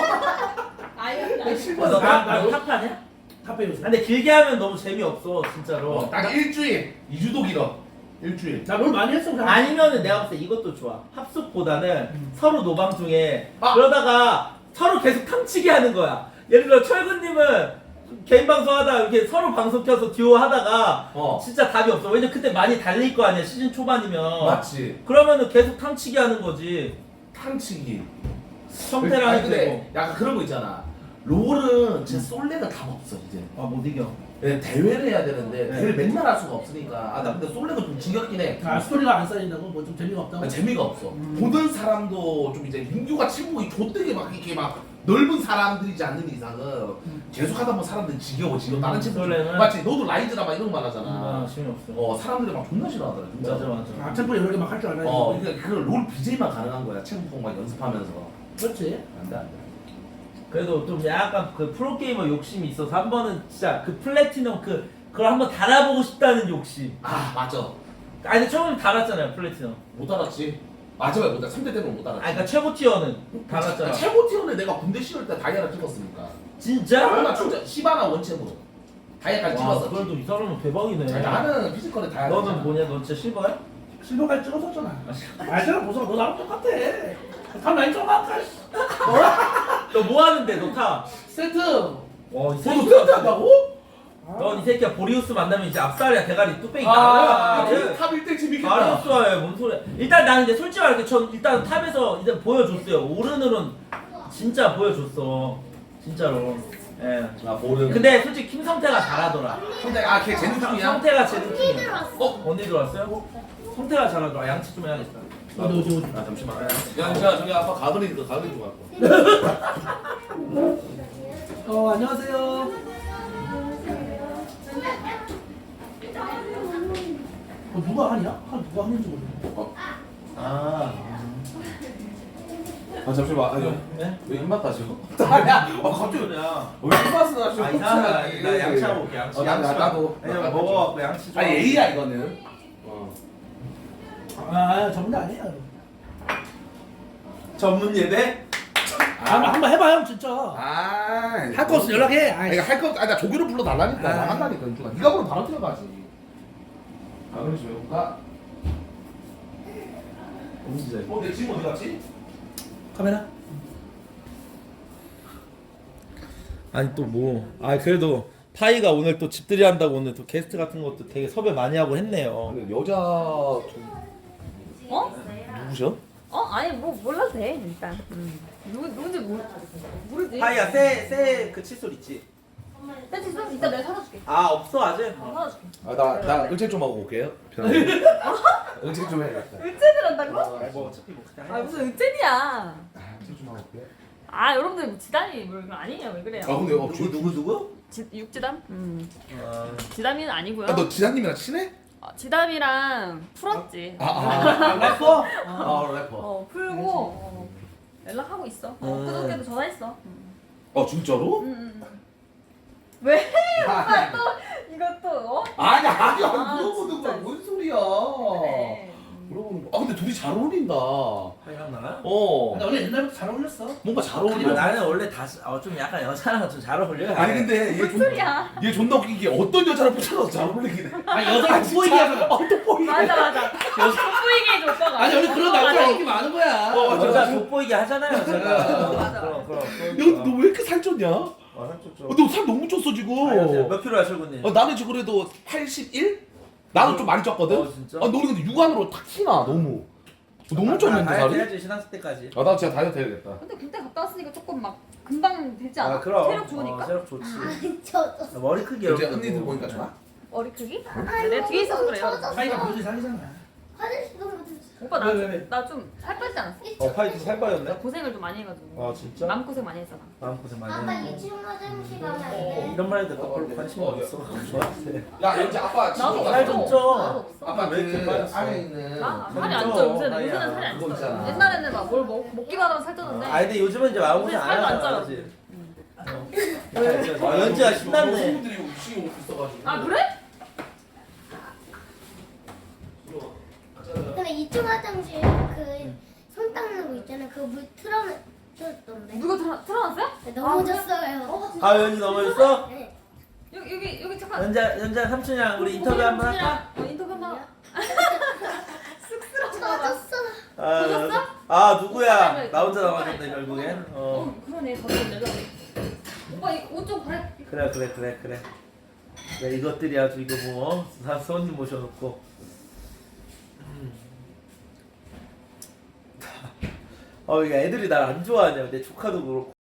아예 실버 너 탑하냐? 탑에 요새. 근데 길게 하면 너무 재미없어 진짜로. 딱 일주일 2주도 길어. 일주일. 나뭘 많이 했어. 그냥. 아니면은 내가 봤을 때 이것도 좋아. 합숙보다는 서로 노방 중에 아. 그러다가 서로 계속 탕치기 하는 거야. 예를 들어 철구님은 개인 방송하다 이렇게 서로 방송 켜서 듀오 하다가 진짜 답이 없어. 왜냐면 그때 많이 달릴 거 아니야 시즌 초반이면. 맞지. 그러면은 계속 탕치기 하는 거지. 탕치기. 성태랑 아니, 해도 근데 되고. 약간 그런 거 있잖아. 롤은 진짜 솔레가 답 없어 이제. 못 이겨. 네, 대회를 해야 되는데 네. 대회를 맨날 할 수가 없으니까 나 근데 솔레가 좀 지겹긴 해. 스토리가 안 쌓인다고 뭐 좀 재미가 없다고. 재미가 없어. 보는 사람도 좀 이제 민규가 친구이 좆되게 막 이렇게 막 넓은 사람들이지 않는 이상은 계속 하다 보면 사람들이 지겨워. 다른 친구들 솔레는? 맞지? 너도 라이즈나 막 이런 거 말하잖아. 재미없어. 사람들이 막 존나 싫어하더라 진짜. 맞아. 템포 여러 개 막 할 줄 알아야 돼. 그러니까 그걸 롤 BJ만 가능한 거야. 체육복 막 연습하면서. 그렇지. 안돼. 그래도 좀 약간 그 프로게이머 욕심이 있어서 한 번은 진짜 그 플래티넘 그걸 한번 달아보고 싶다는 욕심. 아 맞아. 아니 근데 처음에 달았잖아요 플래티넘. 못 알았지. 마지막에 못 알았지. 3대 때는 못 알았지. 그러니까 최고 티어는 달았잖아. 최고 티어는 내가 군대 씌울 때 다이아를 찍었으니까. 진짜? 얼마 진짜 시바나 원챔으로 다이아까지 와, 찍었어. 그래도 이 사람은 대박이네. 나는 피지컬에 다이아. 너는 뭐냐? 너 진짜 실버야? 실버까지 찍었었잖아. 알잖아 보석 너 나랑 똑같아. 탑 라인 좀 할까? 너 뭐 하는데 너 타? 세트. 와, 이 너도 새끼. 세트 한다고? 넌이 새끼야 보리우스 만나면 이제 앞살이야 대가리 뚝배기 아, 나가. 탑 1대 재밌겠다. 바리우스야 뭔 소리야? 일단 나는 근데 솔직히 말할게 전 일단 탑에서 일단 보여줬어요. 오른으로는 진짜 보여줬어. 진짜로. 예. 모르는. 근데 솔직히 김성태가 잘하더라. 성태 걔 재능 중이야. 성태가 제일 팀이야. 들어왔어. 언니 들어왔어요? 성태가 잘하더라. 양치 좀 해야겠다. 어디. 잠시만. 야, 저기 아빠 가글이 좀 갖고. 안녕하세요. 누가 하냐? 누가 하는지 모르겠네. 잠시만. 네? 왜 입맛 다시고? 아니야. 갑자기 그냥. 왜 입맛을 하시고? 이상하다. 나 양치하고 올게. 양치. 나도. 왜냐면 먹어갖고 양치 좀. 아니 A야 이거는. 전문 아니에요. 전문 예배? 한번 해봐 형 진짜. 할 거 없으면 연락해. 아니 할거 아니 나 조교를 불러달라니까 나간다니까 윤주가. 네가 그럼 바로 들어가지. 가글이 좀 해볼까? 진짜. 내 지금 어디 갔지? 카메라. 아니 또 뭐. 그래도 파이가 오늘 또 집들이 한다고 오늘 또 게스트 같은 것도 되게 섭외 많이 하고 했네요. 여자 누구셔? 아니 뭐 몰라도 돼 일단. 누군지 모르지. 파이야 새 칫솔 있지? 떼치 있어? 이따 내가 사다줄게. 없어 아직. 사다줄게. 나 을체 좀 하고 올게요. 편하게. 을체 좀 해야겠다. 의제를 한다고? 뭐 어차피 뭐 그냥 아 무슨 의제이야. 을체 좀 하고 올게요. 여러분들 뭐 지단이 뭐 이거 아니에요 왜 그래요? 근데 누구? 육지담? 지담이는 아니고요. 너 지사님이랑 친해? 지담이랑 풀었지. 래퍼? 래퍼. 풀고 연락하고 있어. 그저께도 전화했어. 진짜로? 왜? 오빠 또 이것도 아니야 물어보는 진짜. 거야 뭔 소리야? 그래. 물어보는 거. 근데 둘이 잘 어울린다. 파이랑 나랑? 근데 원래 옛날부터 잘 어울렸어. 뭔가 잘 어울려. 나는 원래 좀 약간 여자랑 좀 잘 어울려. 아니 근데 무슨 소리야? 얘 존나 웃긴 게 어떤 여자를 붙여놔서 잘 어울리긴 해. 여자가 돋보이게 하잖아. 돋보이게. 맞아. 돋보이게 해줘 오빠가. 아니 원래 그런 남자 인기 많은 거야. 여자 돋보이게 하잖아요 제가. 맞아. 그럼. 야, 너 왜 이렇게 살쪘냐? 너 살 너무 쪘어 지금. 몇 킬로야 철구님? 나는 지금 그래도 81? 나도 좀 많이 쪘거든? 진짜? 너는 근데 육안으로 탁 티나 너무. 너무 쪘는데 다이어트 살이? 해야지 신학생 때까지. 나 진짜 다이어트 해야겠다. 근데 군대 갔다 왔으니까 조금 막 금방 되지 않아? 그럼. 체력 좋으니까. 체력 좋지. 저 머리 크기 이제 이렇게 언니들 뭐. 보니까 좋아? 머리 크기? 내가 뒤에 있어서 그래요. 사이가 보여지 살리잖아. 화장실 너무 오빠 왜? 나 좀 살 빠지지 않았어? 팔이 좀 살 나 빠졌네. 고생을 좀 많이 해가지고. 아 진짜? 마음 고생 많이 했잖아. 마음 고생 많이 아빠 했네. 2층 화장실 가면 안 돼? 이런 말 해도 별로 관심이 없어. 좋아하세요. 야 연지 아빠 나도 진짜 살 없어. 좀 쪄. 나도 없어. 아빠 왜 이렇게 그 빠졌어? 안에 있는 나 좀 살이 안 쪄. 쪄. 요새는 아니야. 살이 안 그거 쪄. 있잖아. 옛날에는 막 뭘 먹기만 하면 살쪘는데. 아 근데 요즘은 이제 마음 고생 안 살도 안 하잖아. 쪄요. 그치? 아 연지가 신났네. 친구들이 음식이 먹고 있어가지고. 아 그래? 근데 2층 화장실 그 손 닦는 거 있잖아. 그거 물 틀어놨던데. 누가 틀어놨어요? 넘어졌어요. 아 연지 넘어졌어? 네. 여기 잠깐. 연자 삼촌이랑 우리 인터뷰 한번 할까? 인터뷰 한번. 젖었어. 아 누구야? 나 혼자 남았는데 결국엔. 그러네. 갑자기 내가. 오빠 옷 좀 갈아. 그래. 이것들이 아주 이거 뭐 손님 모셔놓고. 이게 애들이 날 안 좋아하냐. 내 조카도 그렇고